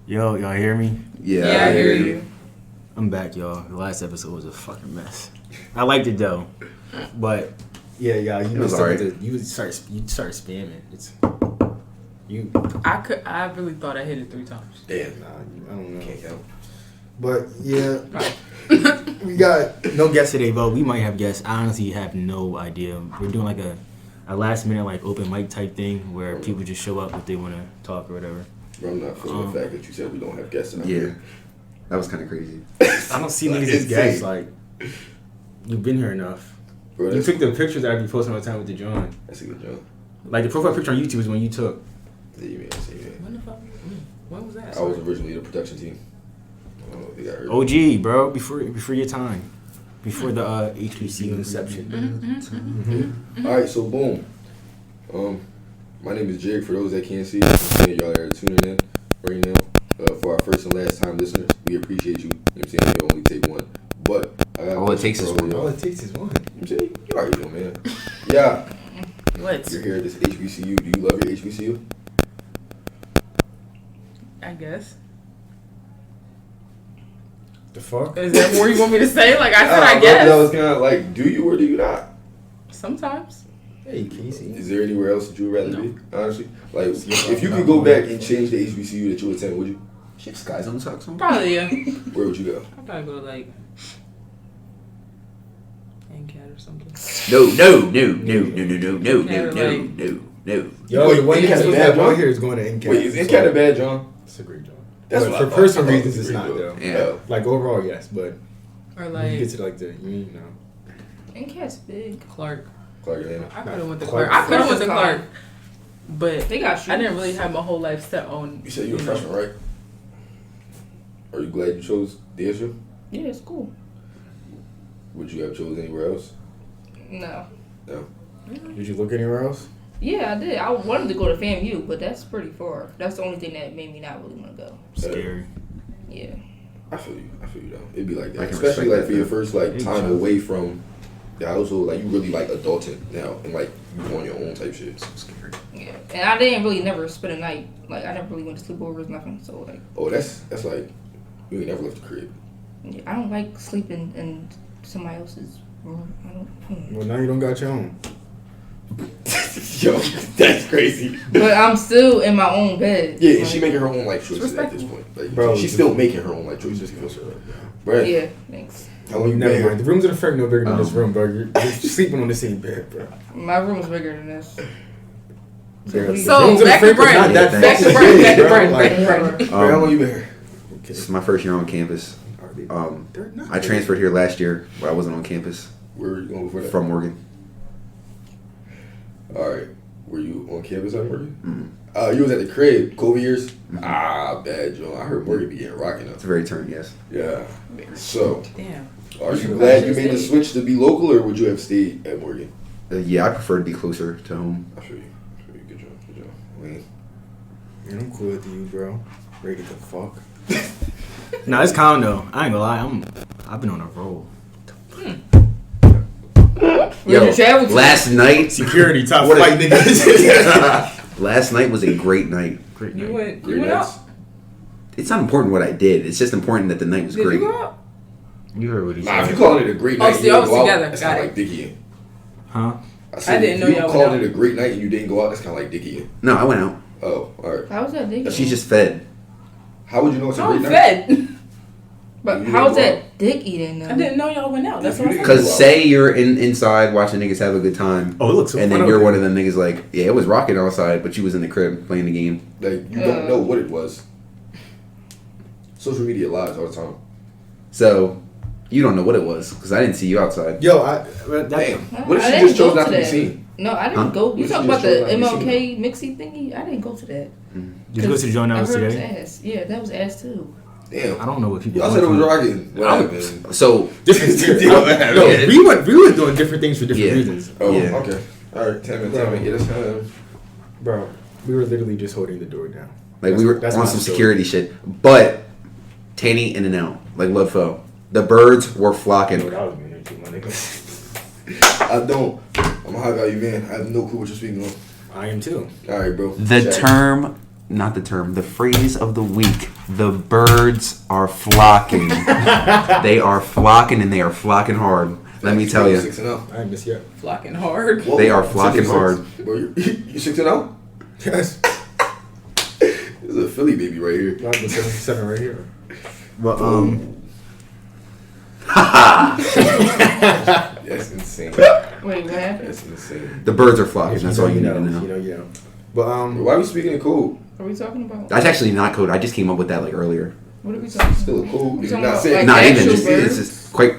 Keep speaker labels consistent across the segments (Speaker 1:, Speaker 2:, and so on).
Speaker 1: Yo, y'all hear me?
Speaker 2: Yeah, I hear you.
Speaker 1: I'm back, y'all. The last episode was a fucking mess. I liked it though, but yeah, you
Speaker 2: was alright.
Speaker 1: You start spamming. It's you.
Speaker 3: I really thought I hit it 3 times.
Speaker 1: Damn, nah, I don't know.
Speaker 2: Can't count.
Speaker 1: But yeah, we got no guests today, but we might have guests. I honestly have no idea. We're doing like a last minute like open mic type thing where people just show up if they want to talk or whatever.
Speaker 4: Bro, I'm not feeling the fact that you said we don't have guests in our
Speaker 2: Yeah, that was kind of crazy.
Speaker 1: I don't see niggas as guests. Like, you've been here enough.
Speaker 4: Bro,
Speaker 1: You took the pictures that I be posting all the time with the John.
Speaker 4: That's a good job.
Speaker 1: Like the profile picture on YouTube is when you took.
Speaker 4: Yeah, you mean, I see, man.
Speaker 3: When the fuck? When was that?
Speaker 4: I was originally the production team. I don't know if they got hurt.
Speaker 1: OG, bro, before your time, before the HBCU inception.
Speaker 4: All right, so boom. My name is Jake. For those that can't see, y'all are tuning in right now. For our first and last time listeners, we appreciate you. You know what I'm saying? You only take one. But I got
Speaker 2: All it takes is one.
Speaker 4: All it
Speaker 1: takes is one.
Speaker 4: I'm saying, you already know, man. Yeah.
Speaker 3: What?
Speaker 4: You're here at this HBCU. Do you love your HBCU?
Speaker 3: I guess.
Speaker 1: The fuck?
Speaker 3: Is that more you want me to say? Like I said, I
Speaker 4: That
Speaker 3: guess.
Speaker 4: was kind of like, do you or do you not?
Speaker 3: Sometimes.
Speaker 1: Hey, Casey.
Speaker 4: Is there anywhere else that you would rather
Speaker 3: No.
Speaker 4: be? Honestly, like if you could go back and change the HBCU that you attend, would you?
Speaker 2: Shit, Skies on the socks on.
Speaker 3: Probably, yeah.
Speaker 4: Where would you go?
Speaker 3: I'd probably go to like NCAT or something.
Speaker 2: No.
Speaker 1: Yo, the one
Speaker 4: Wait,
Speaker 1: that's
Speaker 4: NCAT
Speaker 1: supposed to
Speaker 4: bad,
Speaker 1: have
Speaker 4: John?
Speaker 1: on here is going to NCAT.
Speaker 4: Wait, is NCAT a bad John?
Speaker 1: It's a great job.
Speaker 4: That's
Speaker 1: But
Speaker 4: what
Speaker 1: for
Speaker 4: I thought.
Speaker 1: personal
Speaker 4: I thought
Speaker 1: reasons,
Speaker 4: it was
Speaker 1: it's
Speaker 4: a
Speaker 1: not
Speaker 4: great
Speaker 1: though.
Speaker 4: job.
Speaker 2: Yeah.
Speaker 1: Like overall, yes, but
Speaker 3: Or
Speaker 1: when you get
Speaker 3: like
Speaker 1: to like the you know.
Speaker 5: NCAT's big.
Speaker 3: Clark.
Speaker 4: Clark Atlanta.
Speaker 3: I could have went to
Speaker 1: Clark.
Speaker 3: Clark. I could have went to
Speaker 5: Clark.
Speaker 3: Clark. But
Speaker 5: They got shoes.
Speaker 3: I didn't really have my whole life set on.
Speaker 4: You said you were a
Speaker 3: know.
Speaker 4: freshman, right? Are you glad you chose DSU?
Speaker 5: Yeah, it's cool.
Speaker 4: Would you have chose anywhere else?
Speaker 5: No.
Speaker 4: No.
Speaker 1: Did you look anywhere else?
Speaker 5: Yeah, I did. I wanted to go to FAMU, but that's pretty far. That's the only thing that made me not really want to go.
Speaker 1: Scary.
Speaker 5: Yeah.
Speaker 4: I feel you. though. It'd be like
Speaker 2: I
Speaker 4: that,
Speaker 2: can
Speaker 4: especially
Speaker 2: respect
Speaker 4: like
Speaker 2: that,
Speaker 4: for your
Speaker 2: though.
Speaker 4: first like
Speaker 1: Big
Speaker 4: time
Speaker 1: job.
Speaker 4: away from the household. Like you really like adulting now, and like you on your own type shit.
Speaker 2: So scary.
Speaker 5: Yeah. And I didn't really never spend a night. Like, I never really went to sleepovers, nothing. So, like,
Speaker 4: Oh, that's like you ain't never left the crib.
Speaker 5: yeah, I don't like sleeping in somebody else's room. I don't.
Speaker 1: Well, now you don't got your own.
Speaker 4: Yo, that's crazy.
Speaker 5: But I'm still in my own bed.
Speaker 4: Yeah, and
Speaker 5: Like,
Speaker 4: she making her own life choices at this
Speaker 3: respectful.
Speaker 4: point. Like,
Speaker 1: Bro,
Speaker 4: she's still making her own life choices. Right?
Speaker 5: Yeah, thanks.
Speaker 4: How long you been
Speaker 1: Never mind.
Speaker 4: here?
Speaker 1: The rooms in the fact no bigger than this room, bro. You're sleeping on the same bed, bro.
Speaker 5: My room is bigger than this.
Speaker 1: Barely.
Speaker 3: So,
Speaker 1: The rooms in the
Speaker 3: back to
Speaker 1: Frank is
Speaker 3: Brent.
Speaker 1: not that
Speaker 2: Back to
Speaker 1: fucking
Speaker 3: Brent,
Speaker 1: big,
Speaker 3: back to
Speaker 1: bro.
Speaker 3: Brent,
Speaker 1: Like,
Speaker 3: back to Brent.
Speaker 4: How long you been here?
Speaker 2: This is my first year on campus.
Speaker 1: They're not
Speaker 2: I
Speaker 1: big.
Speaker 2: transferred here last year, but I wasn't on campus.
Speaker 4: Where were you going before that?
Speaker 2: From Morgan.
Speaker 4: All right. Were you on campus at Morgan?
Speaker 2: Mm.
Speaker 4: You was at the crib, COVID years?
Speaker 2: Mhm.
Speaker 4: Ah, bad, Joe. I heard Morgan be getting rocking up.
Speaker 2: It's a very turn, yes.
Speaker 4: Yeah. So,
Speaker 3: Damn.
Speaker 4: are you glad you made the switch to be local, or would you have stayed at Morgan?
Speaker 2: Yeah, I prefer to be closer to home.
Speaker 4: I feel you. Good job. Wayne.
Speaker 1: Man, I'm cool with you, bro. Ready to fuck. Nah, it's calm though. I ain't gonna lie. I've been on a roll.
Speaker 5: Where'd you travel to?
Speaker 2: Last night,
Speaker 1: Security top
Speaker 2: What
Speaker 1: flight
Speaker 2: a-
Speaker 1: niggas.
Speaker 2: last night was a great night.
Speaker 1: Great
Speaker 3: You
Speaker 1: night.
Speaker 3: went
Speaker 4: Great
Speaker 3: out?
Speaker 4: nights.
Speaker 2: It's not important what I did. It's just important that the night was
Speaker 3: Did
Speaker 2: great.
Speaker 3: you go out?
Speaker 1: You heard what he
Speaker 4: Nah, if you
Speaker 1: said.
Speaker 4: calling it a great
Speaker 3: Oh,
Speaker 4: night,
Speaker 3: see,
Speaker 4: you
Speaker 3: I
Speaker 4: didn't
Speaker 3: was
Speaker 4: go out,
Speaker 3: together.
Speaker 4: that's
Speaker 3: Got
Speaker 4: kind of
Speaker 3: it.
Speaker 4: like Dickie.
Speaker 1: Huh?
Speaker 4: I said,
Speaker 3: didn't know
Speaker 4: if you
Speaker 3: y'all
Speaker 4: called
Speaker 3: went
Speaker 4: it a great night and you didn't go out, that's kind of like Dickie.
Speaker 2: No, I went out.
Speaker 4: Oh, all right.
Speaker 5: How's that dick?
Speaker 2: She just fed.
Speaker 4: How would you know it's a
Speaker 3: I'm
Speaker 4: great night?
Speaker 3: fed.
Speaker 5: But
Speaker 4: You
Speaker 5: how's
Speaker 4: didn't go
Speaker 5: that dick eating though?
Speaker 3: I didn't know y'all went out. That's
Speaker 4: You
Speaker 3: what I
Speaker 4: didn't
Speaker 3: said.
Speaker 2: Because say you're inside watching niggas have a good time,
Speaker 1: Oh, it looks so
Speaker 2: and
Speaker 1: fun
Speaker 2: then
Speaker 1: out
Speaker 2: you're
Speaker 1: there.
Speaker 2: one of them niggas like, yeah, it was rocking outside, but you was in the crib playing the game.
Speaker 4: Like, you don't know what it was. Social media lies all the time.
Speaker 2: So you don't know what it was because I didn't see you outside.
Speaker 1: Yo,
Speaker 4: Damn.
Speaker 5: Huh?
Speaker 4: What if
Speaker 5: I
Speaker 4: she
Speaker 5: didn't
Speaker 4: just chose
Speaker 5: go
Speaker 4: not
Speaker 5: to
Speaker 4: to be
Speaker 5: that.
Speaker 4: seen?
Speaker 5: No, I didn't
Speaker 2: Huh?
Speaker 5: go.
Speaker 4: What
Speaker 5: You
Speaker 4: if
Speaker 5: talking
Speaker 4: she
Speaker 5: about
Speaker 4: just
Speaker 5: the
Speaker 4: chose not to be
Speaker 5: MLK mixy thingy? I didn't go to that.
Speaker 1: did you go to the joint
Speaker 5: I
Speaker 1: house
Speaker 5: heard it was
Speaker 1: today?
Speaker 5: ass. Yeah, that was ass too.
Speaker 4: Damn.
Speaker 1: I don't know what people.
Speaker 4: Y'all said it was rocking. What happened?
Speaker 2: So
Speaker 1: Different.
Speaker 4: No,
Speaker 1: No,
Speaker 2: yeah.
Speaker 1: we were doing different things for different
Speaker 2: Yeah.
Speaker 1: reasons,
Speaker 4: Oh,
Speaker 2: Yeah.
Speaker 4: okay. All right, tell me. Yeah, that's kind of...
Speaker 1: bro. We were literally just holding the door down.
Speaker 2: like
Speaker 1: That's-
Speaker 2: we were
Speaker 1: that's
Speaker 2: on
Speaker 1: my
Speaker 2: some
Speaker 1: story.
Speaker 2: security shit, but Tanny in and out like love fell. The birds were
Speaker 1: I know
Speaker 2: flocking.
Speaker 1: what I was gonna do, my nigga.
Speaker 4: I don't. I'm a high value man. I have no clue what you're speaking on.
Speaker 1: I am too.
Speaker 4: All right, bro.
Speaker 2: The
Speaker 4: Check.
Speaker 2: term not the term, the phrase of the week. The birds are flocking. They are flocking and they are flocking hard. Let me tell you.
Speaker 4: 6-0.
Speaker 1: I ain't missed yet.
Speaker 3: Flocking hard.
Speaker 4: Whoa.
Speaker 2: They are flocking hard.
Speaker 4: Bro, you 6-0?
Speaker 1: Yes.
Speaker 4: This is a Philly baby right here.
Speaker 1: Not the 7 right here. But
Speaker 4: That's insane.
Speaker 5: Wait, what happened?
Speaker 4: That's insane.
Speaker 2: The birds are flocking. That's all you need to
Speaker 1: You
Speaker 2: know.
Speaker 1: know. But
Speaker 4: Why are we speaking in code?
Speaker 5: What are we talking about?
Speaker 2: That's actually not code. I just came up with that like earlier.
Speaker 5: What are we talking about?
Speaker 4: Still a code.
Speaker 5: You
Speaker 4: You're
Speaker 5: talking
Speaker 4: not
Speaker 5: about,
Speaker 4: saying
Speaker 5: like,
Speaker 2: Not even.
Speaker 5: actual
Speaker 2: Just, it's
Speaker 5: birds?
Speaker 2: just quite.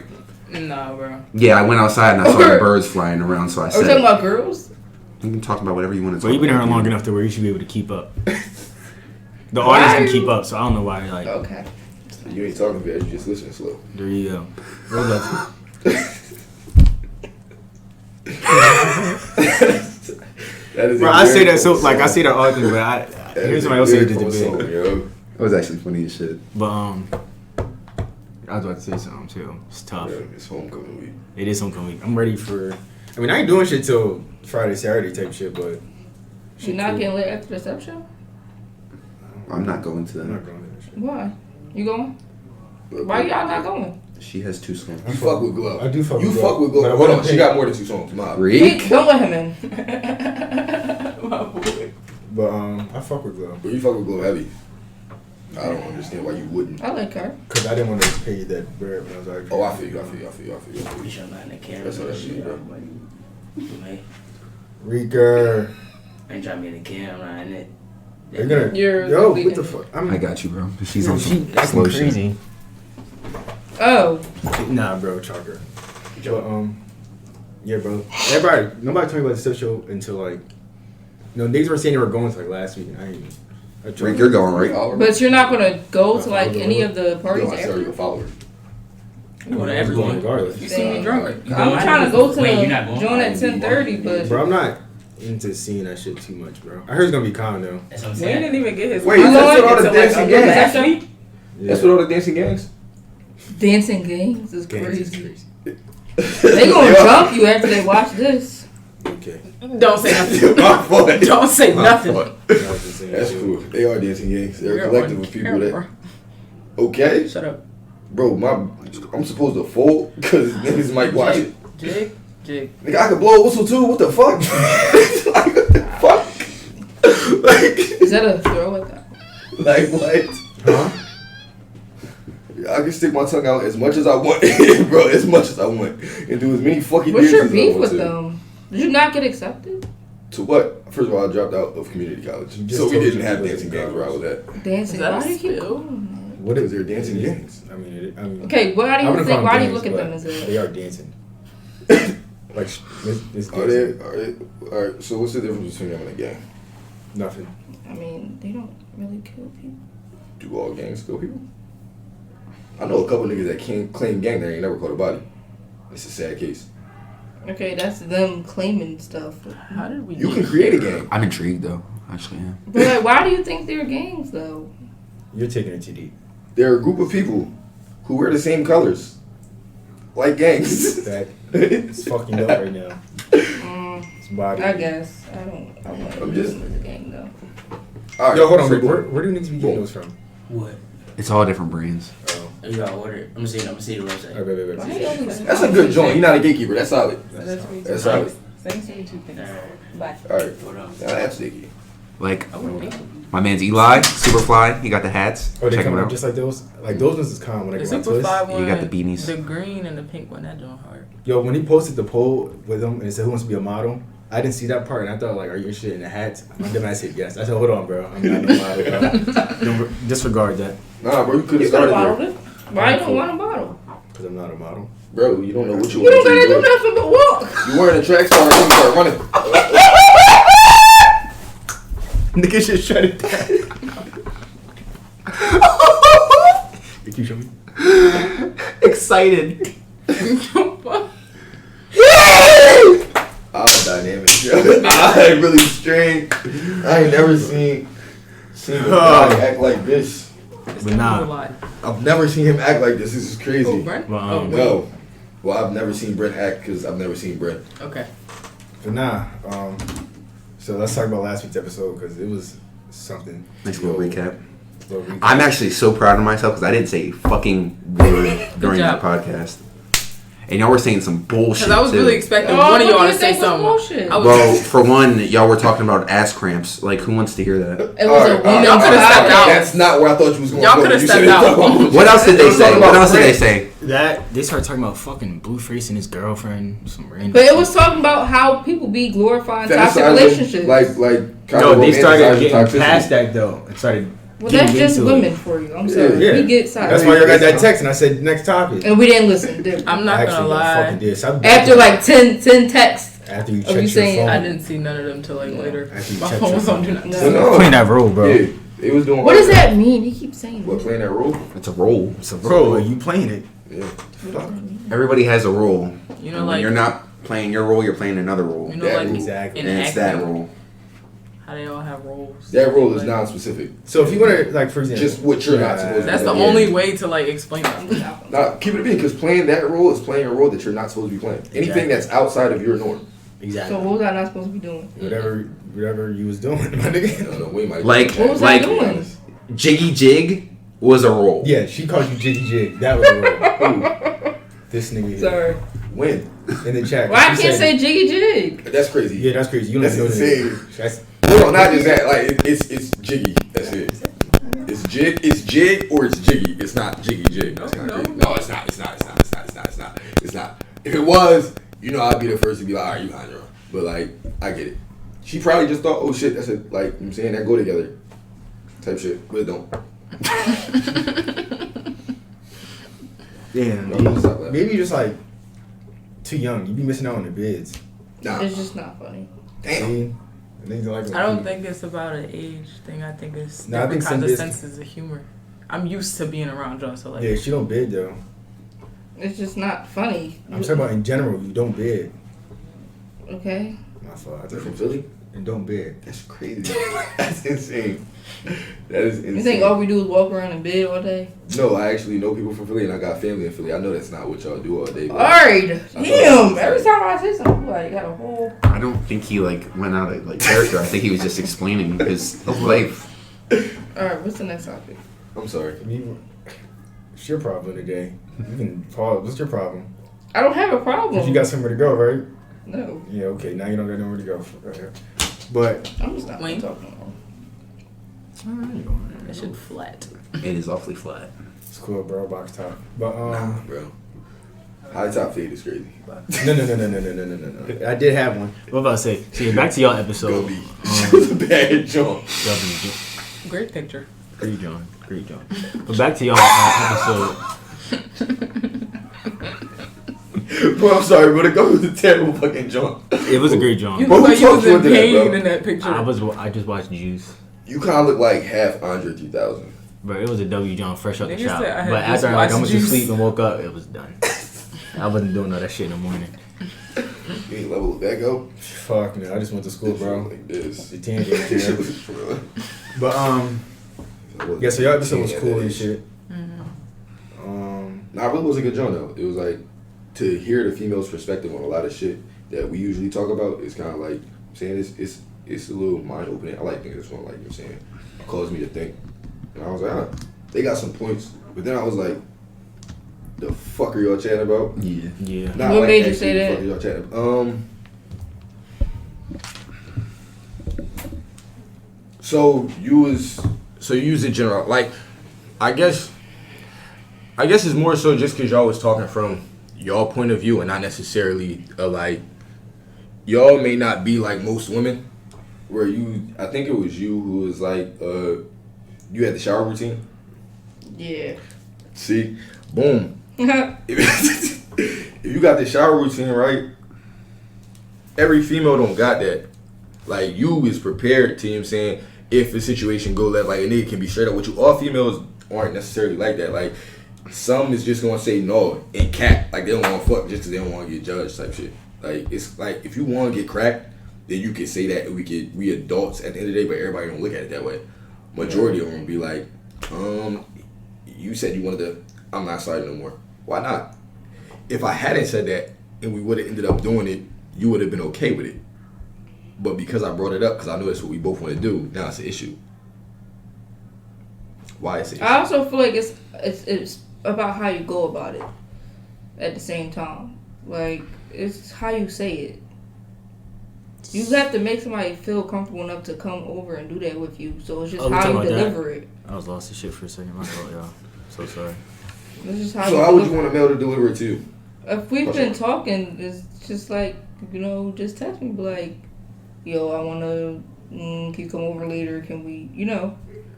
Speaker 3: Nah, bro.
Speaker 2: Yeah, I went outside and I saw the birds flying around, so I
Speaker 5: Are we
Speaker 2: said.
Speaker 5: talking about girls?
Speaker 2: You can talk about whatever you want to talk
Speaker 1: Well, you've been
Speaker 2: about.
Speaker 1: here long enough to where you should be able to keep up. The audience can keep up, so I don't know why. Like,
Speaker 5: Okay.
Speaker 4: you ain't talking fast. You just listening slow.
Speaker 1: there you go. Roll up.
Speaker 4: That is
Speaker 1: Bro, I say that so like I say that often, but I here's somebody else say it just a bit.
Speaker 4: Yo.
Speaker 2: That was actually funny as shit.
Speaker 1: But I was about to say something too. It's tough.
Speaker 4: Yeah, it's homecoming week.
Speaker 1: It is homecoming week. I'm ready for. I mean, I ain't doing shit till Friday, Saturday type shit, but.
Speaker 5: You're not getting lit after the step show?
Speaker 2: I'm not going to
Speaker 1: I'm
Speaker 2: that.
Speaker 1: not going to that shit.
Speaker 5: Why? You going? Why y'all not going?
Speaker 2: She has 2 songs.
Speaker 4: You fuck with Glow.
Speaker 1: I do fuck
Speaker 4: you
Speaker 1: with
Speaker 4: fuck
Speaker 1: Glow.
Speaker 4: with Glow.
Speaker 1: But I
Speaker 4: Hold on,
Speaker 1: wouldn't
Speaker 4: she
Speaker 1: pay-
Speaker 4: got more than 2 songs. Mob.
Speaker 2: Reek?
Speaker 5: Don't let him in.
Speaker 3: My boy.
Speaker 1: But I fuck with Glow
Speaker 4: But you fuck with Glow heavy. I don't understand why you wouldn't.
Speaker 5: I like her.
Speaker 1: because I didn't want to pay that bread when I was like.
Speaker 4: Oh, I feel you.
Speaker 6: You shut behind the camera.
Speaker 4: That's what I
Speaker 6: shit,
Speaker 4: mean, bro.
Speaker 6: Like,
Speaker 1: Reeker.
Speaker 6: I ain't trying to be in the camera. I'm not in it.
Speaker 1: Are you gonna?
Speaker 5: You're
Speaker 1: Yo,
Speaker 5: the
Speaker 1: what the
Speaker 5: leader.
Speaker 1: fuck? I'm.
Speaker 2: I got you, bro. She's on
Speaker 1: She
Speaker 2: some
Speaker 1: acting
Speaker 2: slow shit.
Speaker 1: crazy.
Speaker 5: Oh.
Speaker 1: Nah, bro, chalker. But yeah, bro. Nobody told me about the stuff show until like, niggas were saying they were going to like last week, and I ain't.
Speaker 2: Reek, you're going, right?
Speaker 5: But you're not going to go to like
Speaker 1: I'll go.
Speaker 5: any of the
Speaker 4: Yo,
Speaker 5: parties
Speaker 4: I saw you a
Speaker 5: after?
Speaker 4: follower.
Speaker 6: You go to
Speaker 1: I'm
Speaker 6: everyone.
Speaker 1: going regardless.
Speaker 3: You see me drunk.
Speaker 5: I'm trying to go to
Speaker 6: Wait,
Speaker 5: the
Speaker 6: you're not going?
Speaker 5: joint at 10:30, but
Speaker 1: Bro, I'm not into seeing that shit too much, bro. I heard it's gonna be calm though.
Speaker 6: That's what I'm
Speaker 3: Wayne
Speaker 6: saying.
Speaker 3: didn't even get his.
Speaker 4: Wait,
Speaker 5: that's what all
Speaker 4: the dancing gangs-
Speaker 3: last week.
Speaker 1: Yeah.
Speaker 4: That's what all the dancing gangs?
Speaker 5: dancing games is
Speaker 1: Gangs is
Speaker 5: crazy. They gonna jump you after they watch this.
Speaker 1: Okay.
Speaker 3: Don't say nothing.
Speaker 4: My fault.
Speaker 3: Don't say
Speaker 4: My
Speaker 3: nothing.
Speaker 4: fault. That's cool. They are dancing gangs. They're a
Speaker 3: You're
Speaker 4: collective
Speaker 3: on
Speaker 4: of people
Speaker 3: camera.
Speaker 4: that. Okay,
Speaker 3: Shut up.
Speaker 4: bro. I'm supposed to fold because niggas might watch it.
Speaker 3: Jig.
Speaker 4: Nigga, I could blow a whistle too. What the fuck? Like, what the fuck? Like,
Speaker 5: Is that a throw at that?
Speaker 4: like what?
Speaker 1: Huh?
Speaker 4: I can stick my tongue out as much as I want, bro. As much as I want, and do as many fucking.
Speaker 5: What's your
Speaker 4: dances as I
Speaker 5: beef
Speaker 4: want
Speaker 5: with
Speaker 4: to.
Speaker 5: them? Did you not get accepted?
Speaker 4: To what? First of all, I dropped out of community college,
Speaker 1: You just
Speaker 4: so we
Speaker 1: told
Speaker 4: didn't
Speaker 1: me
Speaker 4: have
Speaker 1: you was
Speaker 4: dancing
Speaker 1: in
Speaker 4: gangs where I was
Speaker 1: college.
Speaker 4: at.
Speaker 5: Dancing.
Speaker 3: Is that
Speaker 5: Why
Speaker 3: a
Speaker 5: do you keep
Speaker 3: spill?
Speaker 5: calling that?
Speaker 1: What
Speaker 4: Because they're dancing gangs.
Speaker 1: I mean,
Speaker 5: Okay, why do
Speaker 1: I
Speaker 5: you
Speaker 1: wouldn't
Speaker 5: think?
Speaker 1: call
Speaker 5: Why do you
Speaker 1: gangs,
Speaker 5: look at
Speaker 1: but
Speaker 5: them as
Speaker 1: they
Speaker 5: a?
Speaker 1: are dancing. Like this
Speaker 4: Are they? All right. So what's the difference between them and a gang?
Speaker 1: nothing.
Speaker 5: I mean, they don't really kill people.
Speaker 4: Do all gangs kill people? I know a couple niggas that can't claim gang that ain't never caught a body. It's a sad case.
Speaker 5: Okay, that's them claiming stuff.
Speaker 3: How did we?
Speaker 4: You
Speaker 3: get
Speaker 4: can create a
Speaker 3: here?
Speaker 4: gang.
Speaker 2: I'm intrigued, though. Actually, yeah.
Speaker 5: But like, why do you think they're gangs though?
Speaker 1: You're taking it too deep.
Speaker 4: They're a group of people who wear the same colors, like gangs.
Speaker 1: That it's fucking up right now. It's body.
Speaker 5: I guess I don't. I wouldn't
Speaker 4: I'm
Speaker 5: use
Speaker 4: just-
Speaker 5: them as a gang though.
Speaker 4: All right,
Speaker 1: Yo, hold on.
Speaker 4: so
Speaker 1: Wait, where do niggas be getting those from?
Speaker 6: What?
Speaker 2: It's all different brands.
Speaker 1: Oh,
Speaker 6: You gotta order it. I'm gonna see the website.
Speaker 1: wait.
Speaker 5: Why you always
Speaker 4: That's a good joint. You're not a gatekeeper. That's solid.
Speaker 3: That's me too.
Speaker 4: That's solid.
Speaker 3: Thanks to you too. Thanks. Bye.
Speaker 4: All right.
Speaker 6: What else?
Speaker 4: Now that's sticky.
Speaker 2: Like,
Speaker 3: I wouldn't be.
Speaker 2: my man's Eli, Superfly. He got the hats.
Speaker 1: Oh, they
Speaker 2: Check
Speaker 1: come
Speaker 2: him
Speaker 1: out
Speaker 2: out.
Speaker 1: just like those. Like those ones is calm when I
Speaker 3: The
Speaker 1: go on
Speaker 3: Super
Speaker 1: Twist.
Speaker 3: 5 one.
Speaker 2: You got the beanies.
Speaker 3: The green and the pink one. That joint hard.
Speaker 1: Yo, when he posted the poll with him and it said who wants to be a model, I didn't see that part and I thought like, are you interested in the hats? And then I said yes. I said, hold on, bro. I'm not a model. Don't disregard that
Speaker 4: Nah, bro, you could
Speaker 5: You
Speaker 4: have
Speaker 5: could have
Speaker 4: started
Speaker 5: bottled
Speaker 4: there.
Speaker 5: it. Why you don't want a bottle?
Speaker 1: because I'm not a model.
Speaker 4: Bro, you don't know what you
Speaker 5: You don't
Speaker 4: want
Speaker 5: gotta do
Speaker 4: to
Speaker 5: nothing but walk.
Speaker 4: You wearing a track star and you start running.
Speaker 1: Nigga should shut it down. Can you show me?
Speaker 2: Excited.
Speaker 4: I'm dynamic, yo. I really strange. I ain't never seen a guy act like this.
Speaker 1: But nah.
Speaker 4: I've never seen him act like this. This is
Speaker 3: Oh,
Speaker 4: crazy.
Speaker 3: Brent?
Speaker 1: Well,
Speaker 3: Oh, wait.
Speaker 4: No. Well, I've never seen Brent act because I've never seen Brent.
Speaker 3: Okay.
Speaker 1: But nah. So let's talk about last week's episode because it was
Speaker 4: something.
Speaker 2: Nice little recap.
Speaker 4: Little recap.
Speaker 2: I'm actually so proud of myself because I didn't say a fucking word during that
Speaker 3: job.
Speaker 2: podcast. And y'all were saying some bullshit.
Speaker 3: Because I was
Speaker 2: too.
Speaker 3: really expecting
Speaker 5: Oh,
Speaker 3: one of
Speaker 5: what
Speaker 3: y'all
Speaker 5: do
Speaker 3: to
Speaker 5: you
Speaker 3: say
Speaker 5: think was
Speaker 3: something.
Speaker 5: bullshit?
Speaker 3: I was
Speaker 2: Well, for one, y'all were talking about ass cramps. Like, who wants to hear that?
Speaker 5: It was a woman.
Speaker 3: Y'all could've stepped out.
Speaker 4: That's not where I thought you was going.
Speaker 3: Y'all coulda stepped out.
Speaker 2: What else did they say?
Speaker 4: talking
Speaker 2: What
Speaker 4: about
Speaker 2: else did they
Speaker 4: cramps.
Speaker 2: say?
Speaker 1: That they started talking about fucking Blueface and his girlfriend, some random.
Speaker 5: But it
Speaker 1: shit.
Speaker 5: was talking about how people be glorifying toxic relationships.
Speaker 4: Like
Speaker 1: No, they started getting
Speaker 4: toxicity.
Speaker 1: past that though. And started.
Speaker 5: Well, that's
Speaker 1: getting
Speaker 5: just
Speaker 1: into it.
Speaker 5: women for you. I'm sorry.
Speaker 1: Yeah.
Speaker 5: We get side.
Speaker 4: That's
Speaker 1: That's why you got that text, and I said next topic.
Speaker 5: And we didn't listen, did we?
Speaker 3: I'm not
Speaker 1: Actually,
Speaker 3: gonna
Speaker 1: I fucking
Speaker 3: lie.
Speaker 1: did. So
Speaker 5: After like 10 texts.
Speaker 1: after you
Speaker 5: you
Speaker 1: checked your
Speaker 5: saying
Speaker 1: phone,
Speaker 3: I didn't see none of them till like later.
Speaker 1: After you
Speaker 3: My
Speaker 1: checked
Speaker 3: phone
Speaker 1: your
Speaker 3: was on
Speaker 1: phone.
Speaker 3: do not
Speaker 5: No.
Speaker 3: disturb.
Speaker 4: No.
Speaker 1: playing that role, bro.
Speaker 4: Yeah, it was doing.
Speaker 5: What does that mean? He keeps saying
Speaker 4: What
Speaker 5: that.
Speaker 4: playing that role?
Speaker 2: It's a role.
Speaker 1: It's a role. Like, you playing it.
Speaker 4: Yeah.
Speaker 2: Everybody has a role.
Speaker 3: You know,
Speaker 2: When
Speaker 3: like
Speaker 2: you're not playing your role, you're playing another role.
Speaker 3: you know,
Speaker 4: That
Speaker 3: like
Speaker 4: role.
Speaker 1: Exactly.
Speaker 3: in
Speaker 2: And it's that
Speaker 3: acting,
Speaker 2: role.
Speaker 3: how they all have roles.
Speaker 4: That role is
Speaker 3: Like,
Speaker 4: non-specific.
Speaker 1: So if you want to, like, for example,
Speaker 4: Just what you're not supposed to
Speaker 3: That's
Speaker 4: do.
Speaker 3: the
Speaker 4: Yeah.
Speaker 3: only way to like explain it.
Speaker 4: Nah, keep it a beat, because playing that role is playing a role that you're not supposed to be playing. Anything
Speaker 1: Exactly.
Speaker 4: that's outside of your norm.
Speaker 1: exactly.
Speaker 5: So what was I not supposed to be doing?
Speaker 1: Whatever you was doing, my nigga.
Speaker 4: No, we might.
Speaker 2: Like-
Speaker 5: What was
Speaker 2: like-
Speaker 5: I doing?
Speaker 2: Jiggy Jig was a role.
Speaker 1: Yeah, she called you Jiggy Jig. That was a role. This nigga here.
Speaker 5: Sorry.
Speaker 4: When?
Speaker 1: In the chat.
Speaker 5: Why I
Speaker 1: she
Speaker 5: can't
Speaker 1: said-
Speaker 5: say jiggy jig?
Speaker 4: That's crazy.
Speaker 1: Yeah, that's crazy. You don't
Speaker 4: That's
Speaker 1: even know
Speaker 4: insane.
Speaker 1: that. That's
Speaker 4: No, not just that. Like it's jiggy. That's it. It's jig. It's jig or it's jiggy. It's not jiggy jig. That's kind of crazy. No, it's not. It's not. It's not. It's not. It's not. It's not. It's not. If it was, you know, I'd be the first to be like, all right, you on your own. But like, I get it. She probably just thought, oh shit, that's it. Like, you know what I'm saying, that go together. Type shit, but it don't.
Speaker 1: damn.
Speaker 4: No, stop laughing.
Speaker 1: Maybe you're just like too young. You be missing out on the bids.
Speaker 4: Nah.
Speaker 5: It's just not funny.
Speaker 4: Damn.
Speaker 1: Niggas like
Speaker 3: I don't think it's about an age thing. I think it's
Speaker 1: No, I
Speaker 3: different
Speaker 1: think
Speaker 3: kinds of
Speaker 1: some
Speaker 3: senses of humor. I'm used to being around y'all, so like
Speaker 1: Yeah, she don't bid though.
Speaker 5: It's just not funny.
Speaker 1: I'm talking about in general. You don't bid.
Speaker 5: Okay.
Speaker 1: My fault. I
Speaker 4: They're
Speaker 1: took
Speaker 4: from Philly?
Speaker 1: and don't bid.
Speaker 4: That's crazy. That's insane. That is insane.
Speaker 5: You think all we do is walk around in bed all day?
Speaker 4: No, I actually know people from Philly and I got family in Philly. I know that's not what y'all do all day. But
Speaker 5: Alright.
Speaker 4: thought
Speaker 5: Damn.
Speaker 4: was
Speaker 5: Every
Speaker 4: like-
Speaker 5: time I say something, like, got a whole.
Speaker 2: I don't think he like went out of like character. I think he was just explaining his life.
Speaker 5: Alright, what's the next topic?
Speaker 4: I'm sorry.
Speaker 1: It's your problem today. You can pause. What's your problem?
Speaker 5: I don't have a problem.
Speaker 1: 'Cause you got somewhere to go, right?
Speaker 5: No.
Speaker 1: Yeah. Okay. Now you don't got nowhere to go. Okay. But
Speaker 5: I'm just not
Speaker 3: Wayne?
Speaker 5: talking no more.
Speaker 3: that shit flat.
Speaker 2: It is awfully flat.
Speaker 1: it's cool, bro. Box top. But
Speaker 4: Bro. High top fade is crazy.
Speaker 1: no. I did have one. What about to say? See, back to y'all episode.
Speaker 4: Go be. It was a bad jump.
Speaker 3: Great picture.
Speaker 1: Great John. But back to y'all episode.
Speaker 4: Bro, I'm sorry, bro. The go was a terrible fucking jump.
Speaker 1: It was a great John.
Speaker 3: You
Speaker 4: Bro,
Speaker 3: look
Speaker 4: who
Speaker 3: like you
Speaker 4: talked
Speaker 3: was
Speaker 4: you
Speaker 3: in
Speaker 4: into that,
Speaker 3: pain
Speaker 4: bro?
Speaker 3: in that picture.
Speaker 1: I just watched Juice.
Speaker 4: You kind of look like half Andre 3000.
Speaker 1: Bro, it was a W John fresh out the
Speaker 3: Nigga
Speaker 1: shower.
Speaker 3: said I had
Speaker 1: But
Speaker 3: just
Speaker 1: after I
Speaker 3: watched
Speaker 1: went to
Speaker 3: Juice.
Speaker 1: sleep and woke up, it was done. I wasn't doing all that shit in the morning.
Speaker 4: You ain't level that go.
Speaker 1: Fuck no, I just went to school, bro.
Speaker 4: Like this.
Speaker 1: The tangent.
Speaker 4: This shit
Speaker 1: man.
Speaker 4: was for
Speaker 1: But yeah. So y'all episode was cool and shit.
Speaker 4: Nah, it really was a good joke though. It was like to hear the female's perspective on a lot of shit that we usually talk about. It's kind of like I'm saying it's a little mind opening. I like things that's one like you're saying caused me to think, and I was like, they got some points, but then I was like, the fuck are y'all chatting about?
Speaker 2: Yeah.
Speaker 4: Not
Speaker 5: What
Speaker 4: like
Speaker 5: made you
Speaker 4: actually,
Speaker 5: say
Speaker 4: the
Speaker 5: that?
Speaker 4: fuck are y'all chatting about? So you use it general like I guess it's more so just because y'all was talking from y'all point of view and not necessarily like y'all may not be like most women where I think it was you who was like you had the shower routine.
Speaker 5: Yeah.
Speaker 4: See, boom. If you got the shower routine right, every female don't got that. Like you is prepared to, you know what I'm saying, if the situation go left, like a nigga can be straight up with you. All females aren't necessarily like that. Like some is just gonna say no and cat. Like they don't wanna fuck just cause they don't wanna get judged type shit. Like it's like if you wanna get cracked, then you can say that and we adults at the end of the day, but everybody don't look at it that way. Majority of them be like, you said you wanted to, I'm not sorry no more. Why not? If I hadn't said that and we would have ended up doing it, you would have been okay with it. But because I brought it up, because I know that's what we both want to do, now it's an issue. why I say
Speaker 5: I also feel like it's about how you go about it. At the same time, like it's how you say it. You have to make somebody feel comfortable enough to come over and do that with you. So it's just
Speaker 1: Oh, we
Speaker 5: how
Speaker 1: talking
Speaker 5: you
Speaker 1: about that?
Speaker 5: deliver it.
Speaker 1: I was lost as shit for a second. My fault, y'all. So sorry.
Speaker 5: It's just how
Speaker 4: So
Speaker 5: you
Speaker 4: how would you
Speaker 5: deliver
Speaker 4: want a male to deliver it to you?
Speaker 5: If we've been talking, it's just like, just text me, be like, yo, I want to, can you come over later? Can we,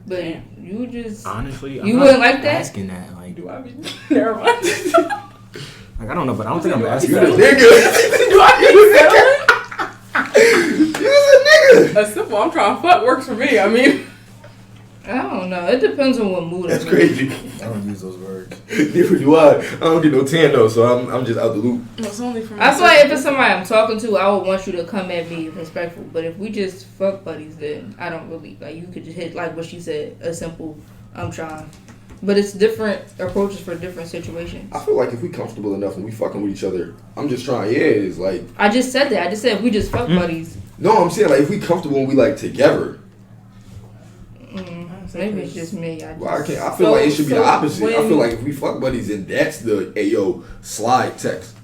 Speaker 5: But
Speaker 3: Damn.
Speaker 5: you just,
Speaker 1: Honestly,
Speaker 5: You
Speaker 1: I'm not
Speaker 5: wouldn't like that?
Speaker 1: asking that. Like,
Speaker 3: Do I be? Never mind.
Speaker 1: I don't know, but I don't think I'm
Speaker 3: You
Speaker 1: asking
Speaker 4: You a
Speaker 1: that.
Speaker 4: nigga.
Speaker 3: Do I
Speaker 4: You a nigga.
Speaker 3: be? A simple. I'm trying to fuck works for me. I mean,
Speaker 5: I don't know. It depends on what mood
Speaker 4: That's
Speaker 5: I'm in.
Speaker 4: crazy.
Speaker 1: I don't use those words.
Speaker 4: Neither do I. I don't get no tan though, so I'm just out the loop.
Speaker 3: it's only for me.
Speaker 5: I feel like if it's somebody I'm talking to, I would want you to come at me respectful. But if we just fuck buddies, then I don't really, like, you could just hit, like what she said, a simple, I'm trying. But it's different approaches for different situations.
Speaker 4: I feel like if we comfortable enough and we fucking with each other, I'm just trying. Yeah, it's like
Speaker 5: I just said that. I just said if we just fuck buddies.
Speaker 4: no, I'm saying like if we comfortable and we like together.
Speaker 5: Maybe it's just me.
Speaker 4: Well, I can't. I feel like it should be the opposite. I
Speaker 3: when-
Speaker 4: feel like if we fuck buddies, then that's the ayo slide text.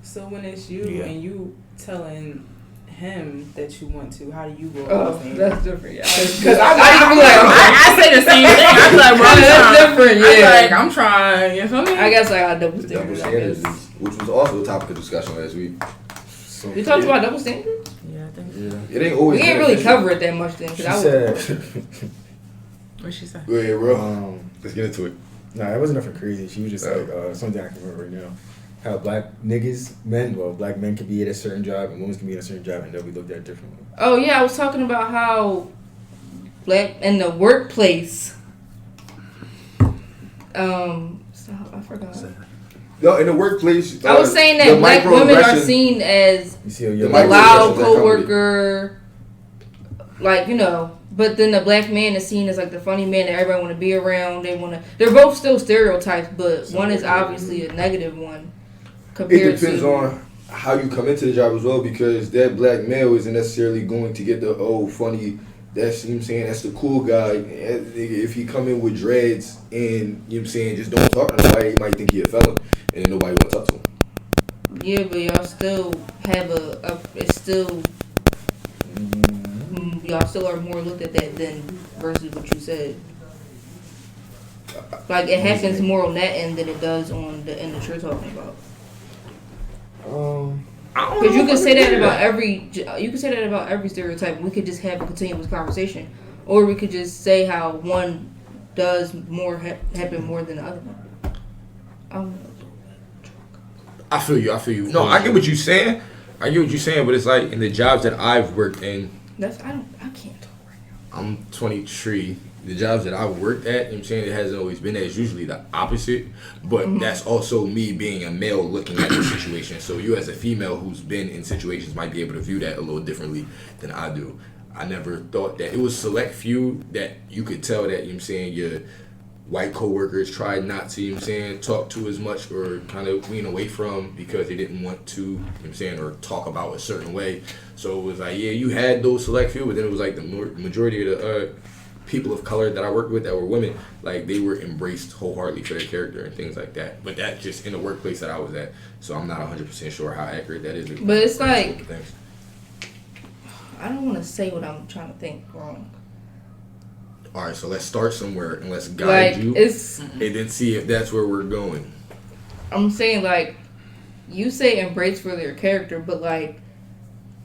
Speaker 3: So when it's you
Speaker 1: Yeah.
Speaker 3: and you telling him that you want to, how do you go?
Speaker 5: Oh,
Speaker 3: about saying
Speaker 5: that's different. Yeah.
Speaker 3: Because
Speaker 5: I
Speaker 3: I say the same thing. I be like, bro,
Speaker 5: That's different, yeah.
Speaker 3: I'm like, I'm trying. You feel me?
Speaker 5: I guess I got double
Speaker 4: Double
Speaker 5: standards. I
Speaker 4: standards,
Speaker 5: guess.
Speaker 4: is, which was also a topic of discussion last week.
Speaker 1: So,
Speaker 5: We talked
Speaker 4: Yeah.
Speaker 5: about double standards.
Speaker 3: Yeah, I think.
Speaker 1: yeah.
Speaker 4: It ain't always.
Speaker 5: We ain't really
Speaker 4: beneficial.
Speaker 5: cover it that much then. 'Cause
Speaker 1: She
Speaker 5: I was,
Speaker 1: said,
Speaker 3: What she say?
Speaker 4: Go ahead, bro. Let's get into it.
Speaker 1: nah, it wasn't nothing crazy. She was just
Speaker 4: Oh.
Speaker 1: like, something I can remember right now. How black black men can be at a certain job and women can be at a certain job and they'll be looked at differently.
Speaker 5: oh yeah, I was talking about how black in the workplace. I forgot.
Speaker 4: No, in the workplace.
Speaker 5: I was saying
Speaker 4: the
Speaker 5: that black women are
Speaker 4: microaggression-
Speaker 5: seen as
Speaker 1: You see how
Speaker 4: The
Speaker 1: you're
Speaker 5: a
Speaker 4: microaggressions
Speaker 5: loud
Speaker 4: that come with it.
Speaker 5: coworker, like But then the black man is seen as like the funny man that everybody want to be around. They're both still stereotypes, but one is obviously a negative one compared
Speaker 4: It depends
Speaker 5: to.
Speaker 4: on how you come into the job as well, because that black male isn't necessarily going to get the funny. That's, you know what I'm saying, that's the cool guy. If he come in with dreads and, you know what I'm saying, just don't talk to nobody, he might think he a felon and nobody want to talk to him.
Speaker 5: Yeah, but y'all still have it's still. Y'all still are more looked at that than versus what you said. Like it happens more on that end than it does on the end that you're talking about. Because you can say that about every stereotype. We could just have a continuous conversation, or we could just say how one does more happen more than the other one.
Speaker 4: I feel you. No, I get what you're saying. But it's like in the jobs that I've worked in,
Speaker 5: I can't talk right now.
Speaker 4: I'm 23. The jobs that I've worked at, you know what I'm saying, it hasn't always been that. It's usually the opposite. But that's also me being a male looking at the situation. So you as a female who's been in situations might be able to view that a little differently than I do. I never thought that. It was select few that you could tell that, you know what I'm saying, your white coworkers tried not to, you know what I'm saying, talk to as much or kind of wean away from because they didn't want to, you know what I'm saying, or talk about a certain way. So it was like, yeah, you had those select few, but then it was like the majority of the people of color that I worked with that were women, like they were embraced wholeheartedly for their character and things like that. But that's just in the workplace that I was at, so I'm not 100% sure how accurate that is.
Speaker 5: But it's like, I don't want to say what I'm trying to think wrong.
Speaker 4: All right, so let's start somewhere and let's guide
Speaker 5: Like
Speaker 4: you, and then see if that's where we're going.
Speaker 5: I'm saying, like, you say embrace for their character, but like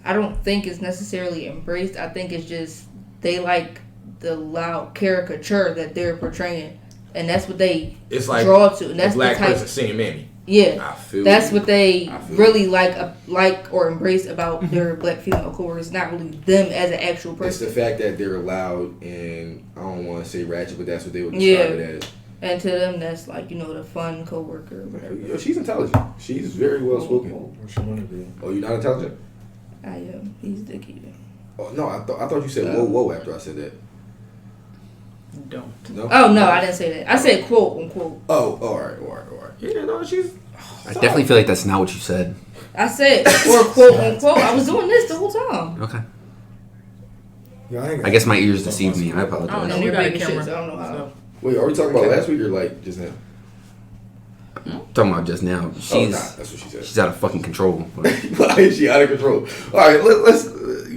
Speaker 5: I don't think it's necessarily embraced. I think it's just they like the loud caricature that they're portraying, and that's what they draw to. And that's
Speaker 4: a black
Speaker 5: the type.
Speaker 4: person saying mammy.
Speaker 5: Yeah,
Speaker 4: I feel
Speaker 5: that's
Speaker 4: you.
Speaker 5: what they
Speaker 4: I feel
Speaker 5: really like or embrace about their black female coworkers. Not really them as an actual
Speaker 4: It's the
Speaker 5: person.
Speaker 4: fact that they're loud and I don't want to say ratchet, but that's what they would describe it as.
Speaker 5: And to them, that's like the fun coworker or whatever.
Speaker 4: Yo, she's intelligent. She's very well spoken.
Speaker 1: What she wanna be?
Speaker 4: Oh, you're not intelligent?
Speaker 5: I am. He's dicky.
Speaker 4: Oh no, I thought you said whoa after I said that.
Speaker 3: Don't.
Speaker 4: No.
Speaker 5: Oh no, I didn't say that. I said quote unquote.
Speaker 4: Oh, all right. Yeah, no, she's.
Speaker 2: I definitely feel like that's not what you said.
Speaker 5: I said or quote unquote. I was doing this the whole time.
Speaker 2: Okay.
Speaker 1: Yo,
Speaker 2: I guess my ears deceived me. I
Speaker 3: Oh,
Speaker 2: apologize.
Speaker 3: no,
Speaker 5: And
Speaker 3: we
Speaker 5: they're
Speaker 3: got a
Speaker 5: baby
Speaker 3: camera.
Speaker 5: shit, so I don't know how.
Speaker 4: Wait, are we talking about last week or like just now?
Speaker 2: Talking about just now.
Speaker 4: Oh,
Speaker 2: She's
Speaker 4: nah, that's what she said.
Speaker 2: she's out of fucking control.
Speaker 4: Why is she out of control? All right, let's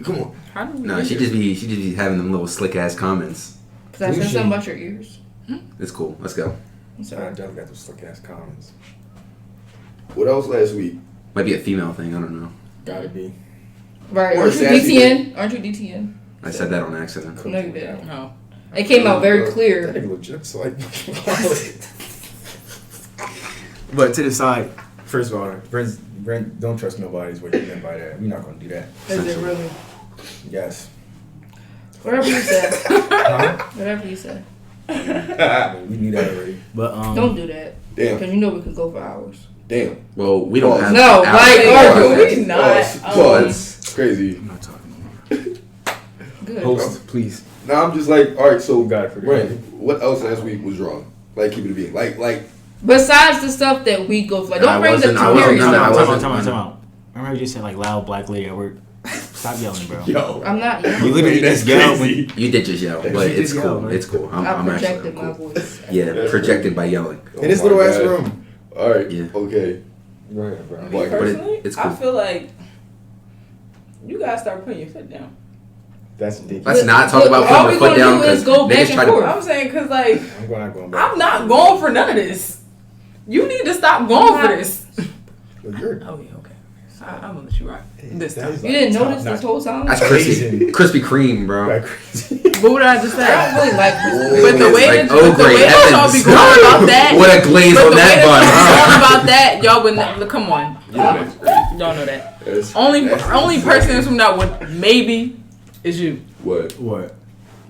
Speaker 4: come on.
Speaker 3: How do we
Speaker 2: No,
Speaker 3: get
Speaker 2: she
Speaker 3: here?
Speaker 2: just be having them little slick ass comments.
Speaker 5: Because I said something about your ears.
Speaker 2: It's cool. Let's go.
Speaker 5: I'm
Speaker 7: I
Speaker 5: sorry.
Speaker 7: definitely got those slick ass comments.
Speaker 4: What else last week?
Speaker 2: Might be a female thing. I don't know.
Speaker 7: Gotta be.
Speaker 5: Right.
Speaker 4: Or
Speaker 5: Aren't you
Speaker 4: sassy
Speaker 5: DTN? Aren't you DTN?
Speaker 2: I said that on accident.
Speaker 5: No, you didn't.
Speaker 3: No.
Speaker 5: It came out very
Speaker 7: That
Speaker 5: clear.
Speaker 7: nigga legit, so like.
Speaker 1: But to the side,
Speaker 7: First of all, Brent, don't trust nobody is what you meant by that. We're not gonna do that.
Speaker 3: Is it really?
Speaker 7: Yes.
Speaker 5: Whatever you said.
Speaker 7: Huh?
Speaker 5: Whatever you said.
Speaker 7: I mean, we knew that already.
Speaker 1: but
Speaker 5: Don't do that.
Speaker 4: Damn,
Speaker 5: Because you know we can go for hours.
Speaker 4: damn.
Speaker 2: Well, we don't have.
Speaker 5: No,
Speaker 2: hours.
Speaker 5: like,
Speaker 3: Pause.
Speaker 5: argue.
Speaker 3: We not.
Speaker 4: Pause. Crazy.
Speaker 1: I'm not talking anymore.
Speaker 5: Good.
Speaker 1: Host, please.
Speaker 4: Now I'm just like, all right. So,
Speaker 7: We got it for
Speaker 4: Brandon, what else last week was wrong? Like, keep it a being. Like.
Speaker 5: Besides the stuff that we go for. Like, don't
Speaker 2: I
Speaker 5: bring the
Speaker 2: wasn't- I wasn't
Speaker 5: period.
Speaker 2: none of that.
Speaker 1: Time out. Remember you just said like loud black lady at work? Stop yelling, bro.
Speaker 4: Yo.
Speaker 5: I'm not
Speaker 1: You
Speaker 5: young.
Speaker 1: literally
Speaker 4: That's
Speaker 1: just yelled
Speaker 4: crazy.
Speaker 1: when
Speaker 2: You did just yell, but
Speaker 1: She
Speaker 2: it's
Speaker 1: did
Speaker 2: cool.
Speaker 1: yell, man.
Speaker 2: It's cool.
Speaker 5: I
Speaker 2: I'm actually
Speaker 5: projected
Speaker 2: cool.
Speaker 5: my voice.
Speaker 2: Yeah, projected by yelling.
Speaker 4: Oh
Speaker 7: In this
Speaker 4: my
Speaker 7: little ass
Speaker 4: God.
Speaker 7: room.
Speaker 4: All right.
Speaker 2: Yeah.
Speaker 4: Okay.
Speaker 7: Go ahead, bro.
Speaker 4: Like,
Speaker 2: but
Speaker 3: Personally,
Speaker 2: it's
Speaker 3: I
Speaker 2: cool.
Speaker 3: feel like you gotta start putting your foot down.
Speaker 7: That's ridiculous.
Speaker 2: Let's not talk
Speaker 5: Look,
Speaker 2: about
Speaker 5: all
Speaker 2: putting
Speaker 5: we
Speaker 2: the foot
Speaker 5: gonna
Speaker 2: down
Speaker 5: do is
Speaker 2: because
Speaker 5: go back
Speaker 2: niggas
Speaker 5: and
Speaker 2: try to.
Speaker 5: forth.
Speaker 3: I'm saying, cause like
Speaker 7: I'm not going back.
Speaker 3: I'm not going for none of this. You need to stop going for this.
Speaker 7: Well, you're.
Speaker 3: Oh yeah, okay. I'm gonna let you rock this
Speaker 7: that
Speaker 3: time.
Speaker 7: is
Speaker 5: You didn't
Speaker 7: top
Speaker 5: notice this
Speaker 7: notch.
Speaker 5: whole time?
Speaker 2: That's
Speaker 7: Amazing.
Speaker 2: Krispy Kreme, bro.
Speaker 7: Like crazy.
Speaker 3: What would I just
Speaker 5: I
Speaker 3: say?
Speaker 5: don't really like this.
Speaker 3: But the
Speaker 2: It's
Speaker 3: way
Speaker 2: like,
Speaker 3: that
Speaker 2: oh,
Speaker 3: the
Speaker 2: great
Speaker 3: way that y'all
Speaker 2: heavens.
Speaker 3: be going about that,
Speaker 2: What a glaze
Speaker 3: but
Speaker 2: on
Speaker 3: the way
Speaker 2: that
Speaker 3: that
Speaker 2: bun.
Speaker 3: y'all be
Speaker 2: huh?
Speaker 3: going about that, y'all would never. Come on,
Speaker 4: Yeah, that's crazy.
Speaker 3: y'all know that.
Speaker 4: That's-
Speaker 3: Only
Speaker 4: that's
Speaker 3: person from that would maybe is you
Speaker 4: What?
Speaker 1: what?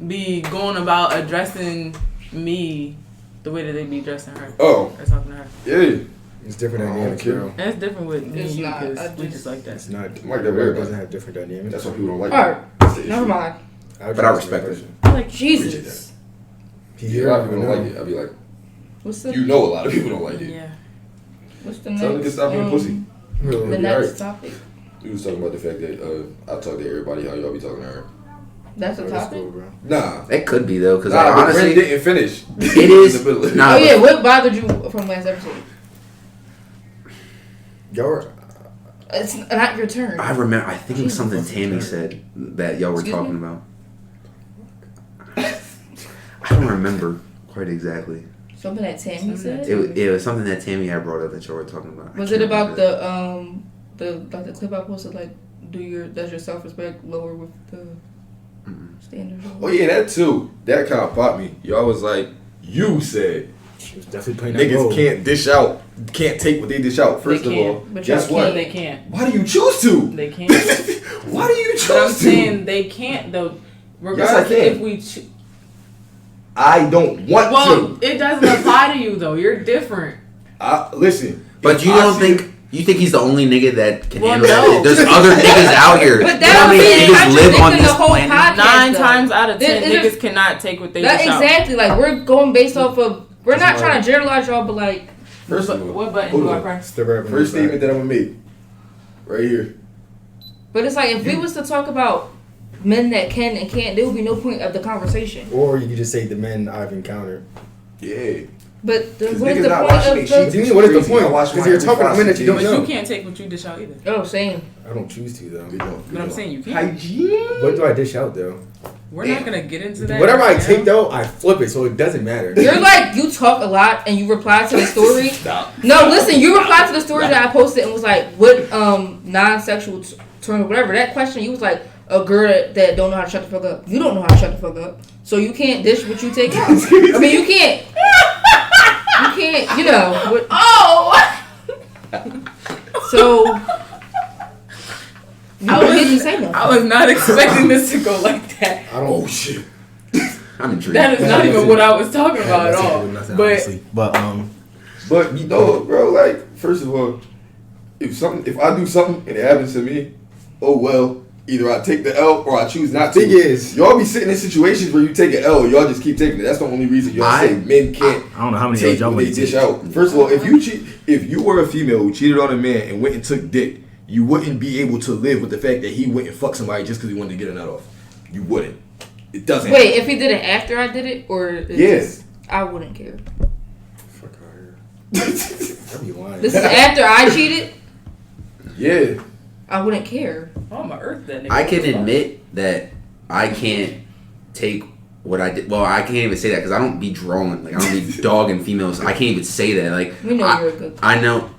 Speaker 3: be going about addressing me the way that they be addressing her
Speaker 4: Oh,
Speaker 3: or talking to her.
Speaker 4: yeah.
Speaker 7: It's different
Speaker 4: Oh,
Speaker 7: dynamics,
Speaker 4: okay.
Speaker 7: bro.
Speaker 3: And it's different with me
Speaker 5: It's
Speaker 3: and you
Speaker 5: not.
Speaker 3: because
Speaker 5: I
Speaker 3: we
Speaker 5: just-
Speaker 3: just like that.
Speaker 7: It's not.
Speaker 4: Like that
Speaker 7: Work
Speaker 4: very
Speaker 7: doesn't
Speaker 4: much.
Speaker 7: have different dynamics.
Speaker 4: That's why people don't like
Speaker 5: Alright,
Speaker 4: it. That's the issue.
Speaker 5: never mind.
Speaker 2: But I respect it.
Speaker 5: Like, Jesus.
Speaker 4: A lot of people don't like it. I'll be like,
Speaker 5: What's the
Speaker 4: you know, a lot of people don't like it.
Speaker 3: Yeah.
Speaker 5: What's the
Speaker 4: Tell them
Speaker 5: next?
Speaker 4: to stop being pussy.
Speaker 5: The
Speaker 4: Yeah,
Speaker 5: next
Speaker 4: right.
Speaker 5: topic.
Speaker 4: We was talking about the fact that I talk to everybody how y'all be talking to her.
Speaker 5: That's a
Speaker 7: Oh, that's
Speaker 5: topic.
Speaker 7: cool, bro.
Speaker 4: Nah.
Speaker 2: It could be though, because
Speaker 4: Nah, but
Speaker 2: honestly,
Speaker 4: Brent didn't finish.
Speaker 2: it is.
Speaker 4: In the middle of it.
Speaker 2: Nah,
Speaker 5: Oh yeah, what bothered you from last episode?
Speaker 7: Y'all were.
Speaker 5: It's not your turn.
Speaker 2: I remember. I think it was something Tammy said that y'all were
Speaker 5: Excuse
Speaker 2: talking
Speaker 5: me?
Speaker 2: about. I don't remember quite exactly.
Speaker 5: Something that Tammy said.
Speaker 2: It was something that Tammy had brought up that y'all were talking about. I
Speaker 5: Was
Speaker 2: can't
Speaker 5: it about
Speaker 2: remember.
Speaker 5: the clip I posted? Like, does your self respect lower with the standards?
Speaker 4: Oh yeah, that too. That kind of popped me. Y'all was like, you said
Speaker 7: She was definitely playing that
Speaker 4: niggas
Speaker 7: role.
Speaker 4: can't dish out, can't take what they dish out. First
Speaker 3: They
Speaker 4: of all,
Speaker 3: can't.
Speaker 5: But
Speaker 4: guess
Speaker 5: y'all
Speaker 4: what?
Speaker 5: can't.
Speaker 3: They can't.
Speaker 4: Why do you choose to?
Speaker 3: They can't.
Speaker 4: Why do you choose
Speaker 3: But I'm
Speaker 4: to?
Speaker 3: saying they can't though. Regardless
Speaker 4: Yes, I can.
Speaker 3: if we.
Speaker 4: I don't want
Speaker 3: Well,
Speaker 4: to.
Speaker 3: it doesn't apply to you though. You're different.
Speaker 4: Listen.
Speaker 2: But
Speaker 4: if
Speaker 2: you
Speaker 4: I
Speaker 2: don't
Speaker 4: see-
Speaker 2: think you think he's the only nigga that can
Speaker 3: Well,
Speaker 2: handle
Speaker 3: no.
Speaker 2: that? There's other niggas out here.
Speaker 5: But
Speaker 2: You know how
Speaker 5: that
Speaker 2: many
Speaker 5: would be
Speaker 2: niggas live on
Speaker 5: contradicting
Speaker 2: this
Speaker 5: the whole
Speaker 2: planet?
Speaker 5: podcast.
Speaker 3: 9
Speaker 5: though.
Speaker 3: times out of 10,
Speaker 5: It is-
Speaker 3: niggas cannot take what they
Speaker 5: That
Speaker 3: dish out.
Speaker 5: exactly. Like, we're going based off of. We're not
Speaker 7: Just
Speaker 5: trying to generalize y'all, but like,
Speaker 4: First of all,
Speaker 3: What button
Speaker 4: hold
Speaker 3: do I
Speaker 4: on.
Speaker 3: press?
Speaker 7: The rep
Speaker 4: First statement that I'm gonna make, right here.
Speaker 5: but it's like if we was to talk about men that can and can't, there would be no point of the conversation.
Speaker 7: Or you could just say the men I've encountered.
Speaker 4: Yeah.
Speaker 5: But the,
Speaker 4: 'Cause
Speaker 5: what is
Speaker 4: niggas
Speaker 5: the
Speaker 4: not
Speaker 5: point
Speaker 4: watching
Speaker 5: of
Speaker 4: they
Speaker 5: the?
Speaker 4: sheets.
Speaker 7: What do you mean? What is the
Speaker 4: Crazy.
Speaker 7: point?
Speaker 4: I watch
Speaker 7: Because
Speaker 4: my
Speaker 7: you're talking about men that you don't
Speaker 3: But
Speaker 7: know.
Speaker 3: you can't take what you dish out either.
Speaker 5: Oh, same.
Speaker 7: I don't choose to though.
Speaker 4: We don't.
Speaker 3: But I'm saying you can't.
Speaker 4: Hygiene.
Speaker 7: What do I dish out though?
Speaker 3: We're not gonna get into that.
Speaker 7: Whatever I
Speaker 3: right
Speaker 7: take
Speaker 3: now.
Speaker 7: though, I flip it, so it doesn't matter.
Speaker 5: You're like, you talk a lot and you reply to the story.
Speaker 4: Stop.
Speaker 5: No, listen, you replied to the story that I posted and was like, what non-sexual term or whatever. That question, you was like, a girl that don't know how to shut the fuck up. You don't know how to shut the fuck up. So you can't dish what you take out. I mean, you can't. You can't, you know. What,
Speaker 3: Oh!
Speaker 5: so, you don't need to say nothing.
Speaker 3: I was not expecting this to go like that.
Speaker 7: I don't.
Speaker 4: Oh shit.
Speaker 2: I'm intrigued.
Speaker 3: That is not even what I was talking about at all.
Speaker 1: Nothing,
Speaker 3: But
Speaker 1: honestly. But
Speaker 4: But you know, bro, like, first of all, if I do something and it happens to me, oh well, either I take the L or I choose not to.
Speaker 7: Thing is,
Speaker 4: Y'all be sitting in situations where you take an L, y'all just keep taking it. That's the only reason y'all say men can't
Speaker 1: I don't know how many
Speaker 4: take
Speaker 1: L's y'all
Speaker 4: what they
Speaker 1: would
Speaker 4: dish
Speaker 1: take.
Speaker 4: out. First of all, if you were a female who cheated on a man and went and took dick, you wouldn't be able to live with the fact that he went and fucked somebody just because he wanted to get a nut off. You wouldn't. It doesn't.
Speaker 5: Wait, if he did it after I did it, or it's
Speaker 4: Yes.
Speaker 5: just- I wouldn't care.
Speaker 7: Fuck out here. I be lying.
Speaker 5: This is after I cheated.
Speaker 4: Yeah.
Speaker 5: I wouldn't care.
Speaker 3: Oh, I'm gonna earth that nigga.
Speaker 2: I can admit that I can't take what I did. Well, I can't even say that because I don't be drawing. Like I don't be dogging females. I can't even say that. Like
Speaker 5: We know you're a good.
Speaker 2: I know.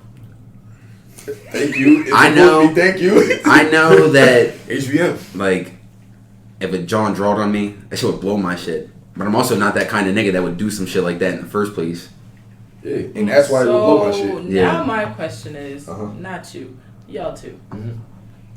Speaker 4: Thank you. It's
Speaker 2: I
Speaker 4: supposed
Speaker 2: know.
Speaker 4: to be thank you.
Speaker 2: I know that.
Speaker 4: HBM.
Speaker 2: Like, if a John drawed on me, that shit would blow my shit. But I'm also not that kind of nigga that would do some shit like that in the first place.
Speaker 4: Yeah, and that's why it will blow my shit.
Speaker 2: Yeah.
Speaker 3: Now my question is, not you, y'all two.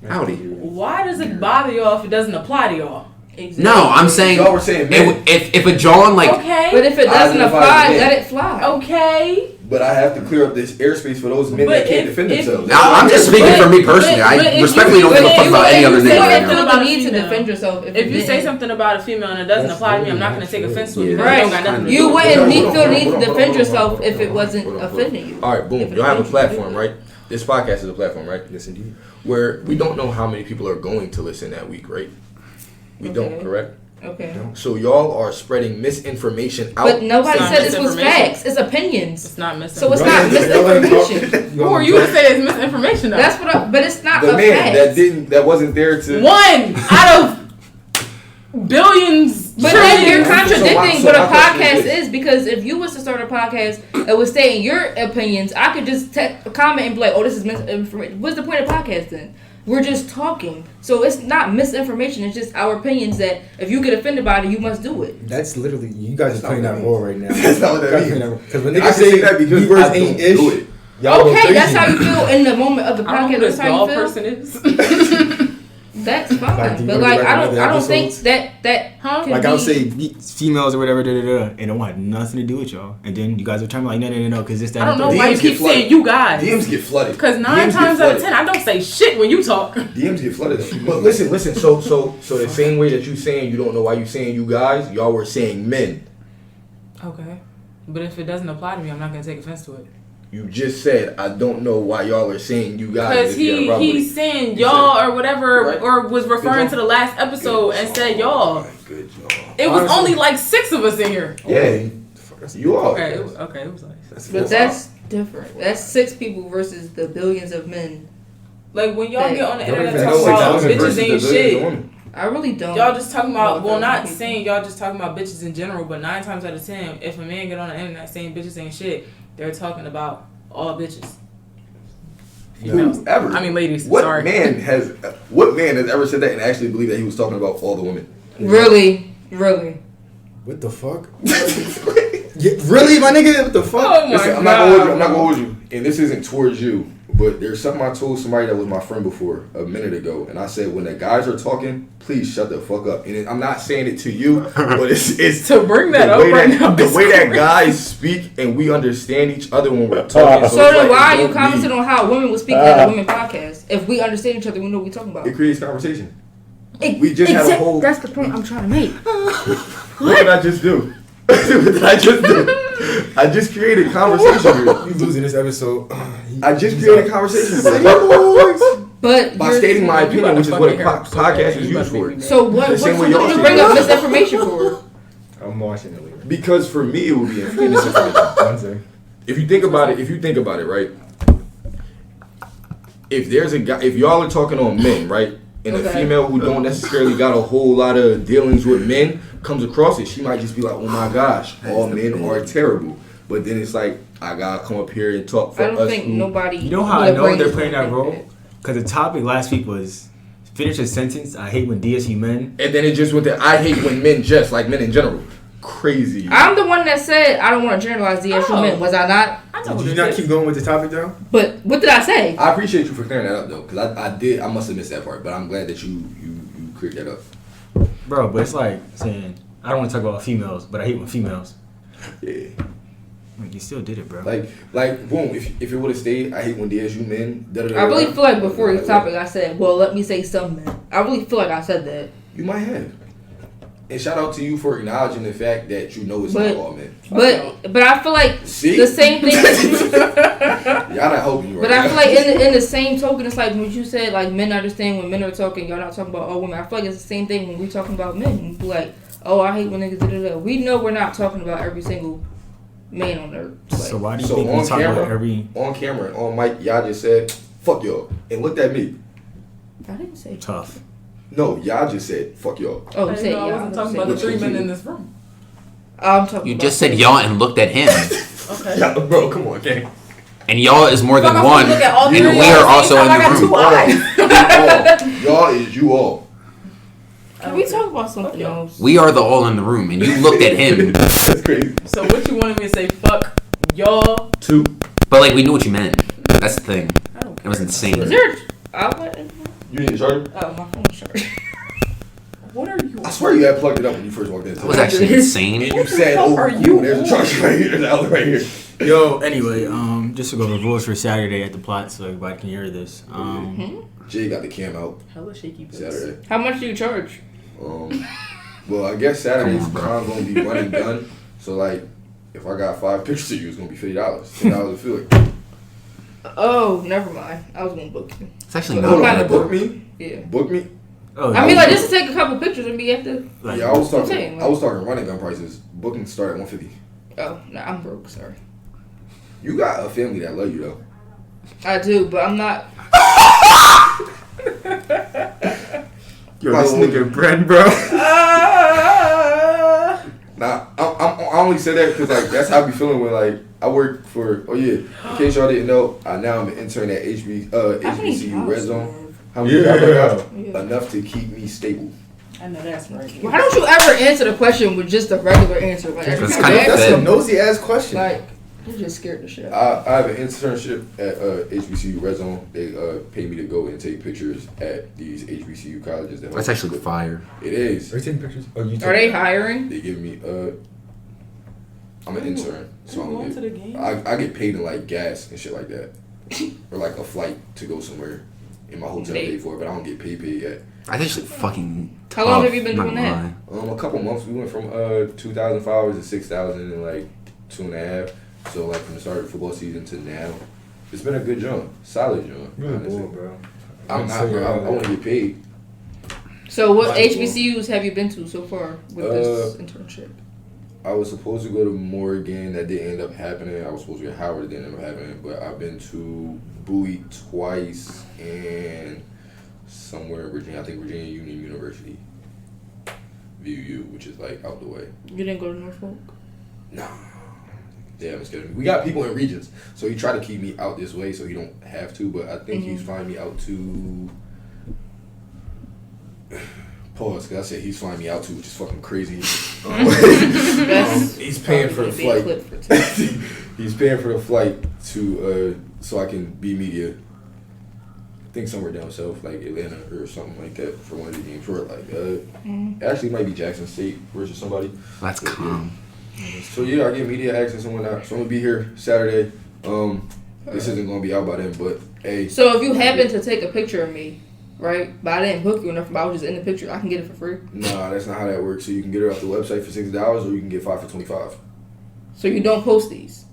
Speaker 2: Howdy.
Speaker 3: Why does it bother y'all if it doesn't apply to y'all?
Speaker 5: Exactly.
Speaker 2: No, I'm saying
Speaker 4: Y'all were saying men,
Speaker 2: if a John like
Speaker 3: Okay.
Speaker 5: But if it doesn't
Speaker 4: identify
Speaker 5: apply,
Speaker 4: as men.
Speaker 5: let it fly.
Speaker 3: Okay.
Speaker 4: but I have to clear up this airspace for those men
Speaker 3: But
Speaker 4: that can't
Speaker 3: if-
Speaker 4: defend
Speaker 3: if-
Speaker 4: themselves.
Speaker 2: I'm just speaking for me personally.
Speaker 3: but
Speaker 2: I
Speaker 3: if
Speaker 2: respectfully
Speaker 3: you-
Speaker 2: don't give a
Speaker 3: but
Speaker 2: fuck
Speaker 3: if
Speaker 2: about
Speaker 3: you-
Speaker 2: any other
Speaker 3: if you
Speaker 2: nigga
Speaker 3: say
Speaker 2: right
Speaker 3: something
Speaker 2: now.
Speaker 5: You
Speaker 3: about
Speaker 5: don't
Speaker 3: a
Speaker 5: need to
Speaker 3: female.
Speaker 5: defend yourself
Speaker 3: If you say something about a female and it doesn't apply to me, I'm not gonna take offense to it.
Speaker 2: Yeah.
Speaker 3: because it don't got
Speaker 5: Right.
Speaker 3: nothing to
Speaker 5: You
Speaker 3: do with it.
Speaker 5: wouldn't
Speaker 4: Hold on,
Speaker 5: feel
Speaker 4: hold
Speaker 5: the
Speaker 4: on,
Speaker 5: need to
Speaker 4: hold on,
Speaker 5: defend
Speaker 4: hold on,
Speaker 5: yourself
Speaker 4: hold on,
Speaker 5: if
Speaker 4: hold
Speaker 5: it
Speaker 4: on,
Speaker 5: wasn't
Speaker 4: hold on, hold on.
Speaker 5: offending you.
Speaker 4: All right, boom.
Speaker 5: If it
Speaker 4: Y'all have a
Speaker 5: offends you,
Speaker 4: platform,
Speaker 5: do it.
Speaker 4: right? This podcast is a platform, right?
Speaker 7: Yes, indeed.
Speaker 4: Where we don't know how many people are going to listen that week, right? We don't,
Speaker 5: Okay.
Speaker 4: correct?
Speaker 5: Okay.
Speaker 4: So y'all are spreading misinformation out.
Speaker 5: But nobody
Speaker 3: It's
Speaker 5: said
Speaker 3: not
Speaker 5: this was
Speaker 3: misinformation.
Speaker 5: facts. It's opinions.
Speaker 3: It's not
Speaker 5: So it's
Speaker 3: misinformation.
Speaker 5: not misinformation.
Speaker 3: Who are you to say it's misinformation though?
Speaker 5: That's what. But it's not
Speaker 4: The
Speaker 5: a
Speaker 4: man
Speaker 5: fact.
Speaker 4: that wasn't there to.
Speaker 3: one out of billions.
Speaker 5: But then you're
Speaker 3: trillions.
Speaker 5: contradicting
Speaker 4: so
Speaker 5: what a
Speaker 4: my question
Speaker 5: podcast
Speaker 4: is this.
Speaker 5: is, because if you was to start a podcast that was stating your opinions, I could just comment and be like, "Oh, this is misinformation." What's the point of podcast then? We're just talking, so it's not misinformation. It's just our opinions that if you get offended by it, you must do it.
Speaker 7: That's literally you guys
Speaker 4: That's
Speaker 7: are playing
Speaker 4: not
Speaker 7: that
Speaker 4: what
Speaker 7: role right now.
Speaker 4: That's not what that means.
Speaker 7: Because when
Speaker 4: I
Speaker 7: niggas
Speaker 4: can say that because
Speaker 7: we words
Speaker 4: I
Speaker 7: ain't
Speaker 4: don't do it.
Speaker 7: ish, y'all go
Speaker 5: Okay, that's
Speaker 7: crazy.
Speaker 5: how you feel in the moment of the
Speaker 3: I don't know
Speaker 5: podcast.
Speaker 3: who this
Speaker 5: That's how
Speaker 3: dog
Speaker 5: you feel.
Speaker 3: person is.
Speaker 5: That's
Speaker 7: Like, do
Speaker 5: fine,
Speaker 7: you
Speaker 5: but
Speaker 7: wanna
Speaker 5: like
Speaker 7: go
Speaker 5: I
Speaker 7: back
Speaker 5: don't.
Speaker 7: to
Speaker 5: I
Speaker 7: other
Speaker 5: don't think
Speaker 7: episodes?
Speaker 5: that
Speaker 3: Huh?
Speaker 5: can
Speaker 1: Like
Speaker 5: be,
Speaker 1: I would say, females or whatever, and it don't have nothing to do with y'all. And then you guys are trying to like, no, because this, that,
Speaker 3: I don't
Speaker 1: and
Speaker 3: know
Speaker 1: the
Speaker 3: why you
Speaker 4: DMs get
Speaker 3: keep
Speaker 4: flooded.
Speaker 3: saying you guys.
Speaker 4: DMs get flooded.
Speaker 3: Because
Speaker 4: DMs
Speaker 3: 9
Speaker 4: get
Speaker 3: times out of
Speaker 4: flooded.
Speaker 3: 10, I don't say shit when you talk.
Speaker 4: DMs get flooded. But listen. So the same way that you saying you don't know why you saying you guys, y'all were saying men.
Speaker 3: Okay. But if it doesn't apply to me, I'm not going to take offense to it.
Speaker 4: You just said I don't know why y'all are saying you guys.
Speaker 3: Because
Speaker 4: if you had a problem with
Speaker 3: he's
Speaker 4: it.
Speaker 3: saying
Speaker 4: He
Speaker 3: y'all
Speaker 4: said-
Speaker 3: or whatever,
Speaker 4: Right.
Speaker 3: or was referring
Speaker 4: Good
Speaker 3: to the last episode
Speaker 4: Good
Speaker 3: and said
Speaker 4: job.
Speaker 3: y'all.
Speaker 4: Good job.
Speaker 3: It was
Speaker 7: Honestly.
Speaker 3: only like 6 of us in here.
Speaker 4: Yeah, you are.
Speaker 3: Okay, it was like.
Speaker 5: but that's different. That's 6 people versus the billions of men.
Speaker 3: Like when y'all
Speaker 5: Hey.
Speaker 3: get on the
Speaker 7: Don't
Speaker 3: internet
Speaker 7: even
Speaker 3: talking
Speaker 7: know
Speaker 3: about
Speaker 7: 6,000
Speaker 3: bitches
Speaker 4: versus the
Speaker 3: ain't
Speaker 4: billions of
Speaker 3: shit.
Speaker 4: women.
Speaker 5: I really don't.
Speaker 3: Y'all just talking about, well, not
Speaker 5: People.
Speaker 3: saying y'all just talking about bitches in general, but 9 times out of 10, if a man get on the internet saying bitches ain't shit, they're talking about all bitches. Females.
Speaker 4: Whoever.
Speaker 3: I mean, ladies.
Speaker 4: What
Speaker 3: sorry.
Speaker 4: man has ever said that and actually believed that he was talking about all the women?
Speaker 5: Really.
Speaker 7: What the fuck? Yeah, really, my nigga? What the fuck?
Speaker 3: Oh my
Speaker 4: Listen, I'm
Speaker 3: god.
Speaker 4: not gonna hold you. And this isn't towards you, but there's something I told somebody that was my friend before a minute ago, and I said when the guys are talking, please shut the fuck up. And I'm not saying it to you, but it's
Speaker 3: To bring that
Speaker 4: the
Speaker 3: up
Speaker 4: way
Speaker 3: right
Speaker 4: that,
Speaker 3: now.
Speaker 4: the
Speaker 3: is
Speaker 4: way that
Speaker 3: crazy.
Speaker 4: guys speak and we understand each other when we're talking.
Speaker 5: So
Speaker 4: it's
Speaker 5: then
Speaker 4: like
Speaker 5: why
Speaker 4: it
Speaker 5: are you
Speaker 4: don't
Speaker 5: commenting
Speaker 4: need-
Speaker 5: on how women would speak at a women podcast? If we understand each other, we know what we're talking about.
Speaker 4: It creates conversation. We just had a whole.
Speaker 5: That's the point I'm trying to make.
Speaker 4: What did I just do? What did I just do? I just created conversation here.
Speaker 7: You losing this episode.
Speaker 4: I just created conversation for
Speaker 5: But
Speaker 4: by
Speaker 5: you're-
Speaker 4: stating my
Speaker 3: You
Speaker 4: opinion,
Speaker 3: about
Speaker 4: which
Speaker 3: to
Speaker 4: is what a
Speaker 3: fucking hair up so
Speaker 4: podcast
Speaker 3: bad.
Speaker 4: is
Speaker 3: You
Speaker 4: used
Speaker 3: about to
Speaker 4: for.
Speaker 3: make me
Speaker 5: So what?
Speaker 4: The
Speaker 5: What
Speaker 4: same way
Speaker 5: you
Speaker 4: y'all
Speaker 5: bring
Speaker 4: speak.
Speaker 5: up misinformation for?
Speaker 7: I'm watching it later.
Speaker 4: Because for me, it would be misinformation.
Speaker 7: One second.
Speaker 4: If you think about it, right? If there's a guy, if y'all are talking on men, right, and a
Speaker 5: Okay.
Speaker 4: female who don't necessarily got a whole lot of dealings with men comes across it, she might just be like, "Oh my gosh, all men are terrible." But then it's like, I gotta come up here and talk for
Speaker 5: I don't
Speaker 4: us.
Speaker 5: think
Speaker 4: who-
Speaker 5: nobody.
Speaker 1: You know how
Speaker 5: with
Speaker 1: I
Speaker 5: a
Speaker 1: know
Speaker 5: brain
Speaker 1: they're
Speaker 5: is
Speaker 1: playing
Speaker 5: gonna
Speaker 1: that
Speaker 5: think
Speaker 1: role? Because the topic last week was finish a sentence. I hate when DSU men.
Speaker 4: And then it just went to, I hate when men just like men in general. Crazy.
Speaker 5: I'm the one that said I don't want to generalize the actual
Speaker 3: Oh.
Speaker 5: men. Was I not?
Speaker 3: I know
Speaker 7: Did
Speaker 3: what
Speaker 7: you
Speaker 3: it
Speaker 7: not
Speaker 3: is.
Speaker 7: keep going with the topic though?
Speaker 5: But what did I say?
Speaker 4: I appreciate you for clearing that up though, because I must have missed that part, but I'm glad that you cleared that up.
Speaker 1: Bro, but it's like saying, I don't want to talk about females, but I hate when females.
Speaker 4: Yeah.
Speaker 1: Like, you still did it, bro.
Speaker 4: Like, boom. If it would have stayed, I hate when DSU men.
Speaker 5: I really feel like before the topic, I said, "Well, let me say some men." I really feel like I said that.
Speaker 4: You might have. And shout out to you for acknowledging the fact that you know it's
Speaker 5: But-
Speaker 4: not all men.
Speaker 5: But I feel like
Speaker 4: See?
Speaker 5: the same thing.
Speaker 4: Y'all not helping you right
Speaker 5: But
Speaker 4: now.
Speaker 5: I feel like in the same token, it's like when you said like men understand when men are talking, y'all not talking about all women. I feel like it's the same thing when we talking about men. We be like, oh, I hate when niggas do that. We know we're not talking about every single man on earth. Like,
Speaker 1: So why do you
Speaker 4: So
Speaker 1: think we
Speaker 4: on
Speaker 1: talk about
Speaker 4: camera,
Speaker 1: every
Speaker 4: on camera, and on mic, y'all just said, fuck y'all. And looked at me.
Speaker 5: I didn't say
Speaker 1: tough?
Speaker 4: No, y'all just said, fuck y'all.
Speaker 5: Oh,
Speaker 3: I
Speaker 5: you
Speaker 3: didn't
Speaker 5: said
Speaker 3: know I
Speaker 5: y'all.
Speaker 3: wasn't talking
Speaker 5: said
Speaker 3: about the
Speaker 4: Which
Speaker 3: 3
Speaker 4: one
Speaker 3: men
Speaker 4: you?
Speaker 3: in this room.
Speaker 5: I'm talking
Speaker 2: You
Speaker 5: about
Speaker 2: just said
Speaker 5: the-
Speaker 2: y'all and looked at him.
Speaker 3: Okay.
Speaker 4: Yeah, bro, come on, gang.
Speaker 2: And y'all is more than
Speaker 3: Fuck, I'm
Speaker 2: one.
Speaker 3: gonna look at all
Speaker 2: And
Speaker 3: three of
Speaker 2: we
Speaker 3: y'all
Speaker 2: are also
Speaker 3: at the
Speaker 2: in
Speaker 3: same
Speaker 2: the
Speaker 3: time. I got
Speaker 2: room.
Speaker 3: two eyes.
Speaker 4: Y'all is you all.
Speaker 5: Can we talk about something
Speaker 3: y'all.
Speaker 5: else?
Speaker 2: We are the all in the room, and you looked at him.
Speaker 4: That's crazy.
Speaker 3: So what you wanted me to say? Fuck y'all.
Speaker 4: Two.
Speaker 2: But like we knew what you meant. That's the thing.
Speaker 3: I don't
Speaker 2: It
Speaker 3: care.
Speaker 2: was insane.
Speaker 5: Is there an outlet? in-
Speaker 4: You need a charger?
Speaker 5: Oh, my phone's charged.
Speaker 3: What are you?
Speaker 4: I swear you had plugged it up when you first walked in.
Speaker 2: That was actually insane.
Speaker 4: And you said,
Speaker 3: What
Speaker 4: oh,
Speaker 3: are
Speaker 4: cool,
Speaker 3: you
Speaker 4: there's a
Speaker 3: on?
Speaker 4: charger right here, there's an outlet right here.
Speaker 1: Yo, anyway, just to go over rules for Saturday at the plot, so everybody can hear this.
Speaker 4: Jay got the cam out
Speaker 3: Hella shaky boots.
Speaker 4: Saturday.
Speaker 5: How much do you charge?
Speaker 4: Well, I guess Saturday's con gonna be run and done. So like, if I got 5 pictures of you, it's gonna be $50. $10 a fill.
Speaker 5: Oh, never mind. I was gonna book you.
Speaker 2: It's actually
Speaker 5: Hold
Speaker 2: not
Speaker 4: Hold
Speaker 5: on,
Speaker 2: bad.
Speaker 4: on, book me?
Speaker 5: Yeah.
Speaker 4: Book me?
Speaker 1: Oh,
Speaker 5: I mean, like, just to take a couple pictures and be at the.
Speaker 1: like,
Speaker 4: Yeah, I was
Speaker 5: I'm
Speaker 4: talking.
Speaker 5: saying, like-
Speaker 4: I was talking running gun prices. Bookings start at $150.
Speaker 5: Oh, no, I'm broke. Sorry.
Speaker 4: You got a family that love you though.
Speaker 5: I do, but I'm not.
Speaker 1: yo, this nigga Brent, bro.
Speaker 4: Nah, I only say that because like that's how I be feeling when like I work for. Oh yeah, in case y'all didn't know, now I'm an intern at HBCU Red Zone. How many jobs I got?
Speaker 5: Yeah.
Speaker 4: Enough to keep me stable.
Speaker 3: I know that's right.
Speaker 5: Why don't you ever answer the question with just a regular answer? Like, every
Speaker 2: It's
Speaker 5: time
Speaker 2: kinda
Speaker 5: you ask
Speaker 2: fed.
Speaker 5: them,
Speaker 7: nosy ass question.
Speaker 5: like, you're just scared to shit. out.
Speaker 4: I have an internship at HBCU Red Zone. They pay me to go and take pictures at these HBCU colleges.
Speaker 2: That's actually fire.
Speaker 4: It is.
Speaker 7: Are you taking pictures? Oh, you
Speaker 5: Are they hiring?
Speaker 4: They give me I'm an intern, so
Speaker 3: I'm going
Speaker 4: I'm
Speaker 3: to the game.
Speaker 4: I get paid in like gas and shit like that, or like a flight to go somewhere, and my hotel paid for it, but I don't get paid yet.
Speaker 2: That's actually fucking tough.
Speaker 5: How long have you been
Speaker 2: not
Speaker 5: doing
Speaker 2: gonna
Speaker 5: that?
Speaker 2: lie.
Speaker 4: A couple months. We went from 2,000 followers to 6,000 in like 2.5. So like from the start of the football season to now, it's been a good jump, solid jump.
Speaker 7: You're
Speaker 4: honestly.
Speaker 7: bull, bro.
Speaker 4: I'm not, bro. I want to get paid.
Speaker 5: So, what
Speaker 4: Right.
Speaker 5: HBCUs have you been to so far with this internship?
Speaker 4: I was supposed to go to Morgan. That didn't end up happening. I was supposed to go to Howard. That didn't end up happening. But I've been to Bowie twice and somewhere in Virginia. I think Virginia Union University. VU, which is like out the way.
Speaker 5: You didn't go to Norfolk?
Speaker 4: Nah. They haven't scheduled me. We got people in regions. So he tried to keep me out this way so he don't have to. But I think he's flying me out to... Pause, because I said he's flying me out to, which is fucking crazy. He's paying for the
Speaker 5: Be a
Speaker 4: flight.
Speaker 5: clip for today.
Speaker 4: He's paying for the flight to so I can be media. I think somewhere down south, like Atlanta or something like that, for one of the games. Or like actually it might be Jackson State versus somebody.
Speaker 2: That's calm.
Speaker 4: So yeah, I get media access and whatnot. So I'm gonna be here Saturday. This isn't gonna be out by then, but hey.
Speaker 5: So, if you happen to take a picture of me, right, but I didn't book you enough, but I was just in the picture, I can get it for free?
Speaker 4: Nah, that's not how that works. So you can get it off the website for $6, or you can get 5 for $25.
Speaker 5: So, you don't post these?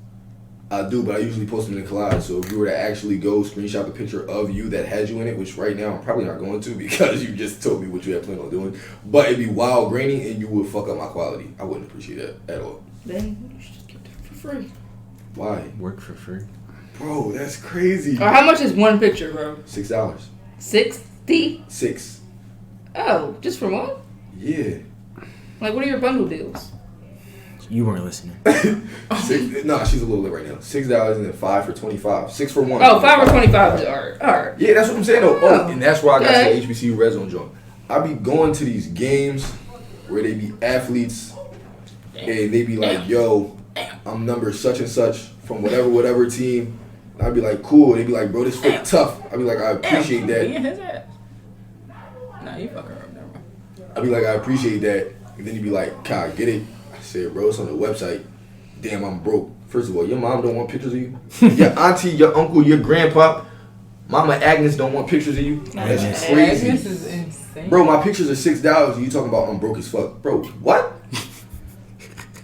Speaker 4: I do, but I usually post them in collage. So if you were to actually go screenshot the picture of you that had you in it, which right now I'm probably not going to because you just told me what you had planned on doing, but it'd be wild grainy and you would fuck up my quality. I wouldn't appreciate that at all.
Speaker 5: Then you should just get it for free.
Speaker 4: Why?
Speaker 1: Work for free.
Speaker 4: Bro, that's crazy.
Speaker 5: Or how much is one picture, bro?
Speaker 4: $6.
Speaker 5: 60?
Speaker 4: 6.
Speaker 5: Oh, just for one?
Speaker 4: Yeah.
Speaker 5: Like, what are your bundle deals?
Speaker 1: You weren't listening.
Speaker 4: Nah, she's a little lit right now. $6 and then 5 for $25. 6 for 1.
Speaker 5: Oh, 5 or 25 is alright. Alright.
Speaker 4: Yeah, that's what I'm saying though. Oh,
Speaker 5: Oh.
Speaker 4: and that's why I got
Speaker 5: Okay.
Speaker 4: to the HBCU Red Zone joint. I be going to these games where they be athletes and they be like, yo, I'm number such and such from whatever team. And I'd be like, cool. They be like, bro, this fit tough. I'd be like, I appreciate
Speaker 3: Me
Speaker 4: that.
Speaker 3: and his ass. Nah, you fucking up. Never mind.
Speaker 4: I'd be like, I appreciate that. And then he'd be like, Kai, get it? I said, bro, it's on the website. Damn, I'm broke. First of all, your mom don't want pictures of you. Your auntie, your uncle, your grandpa, Mama Agnes don't want pictures of you. That's
Speaker 1: Agnes.
Speaker 4: crazy.
Speaker 3: Agnes is insane.
Speaker 4: Bro, my pictures are $6 and you talking about I'm broke as fuck. Bro, what?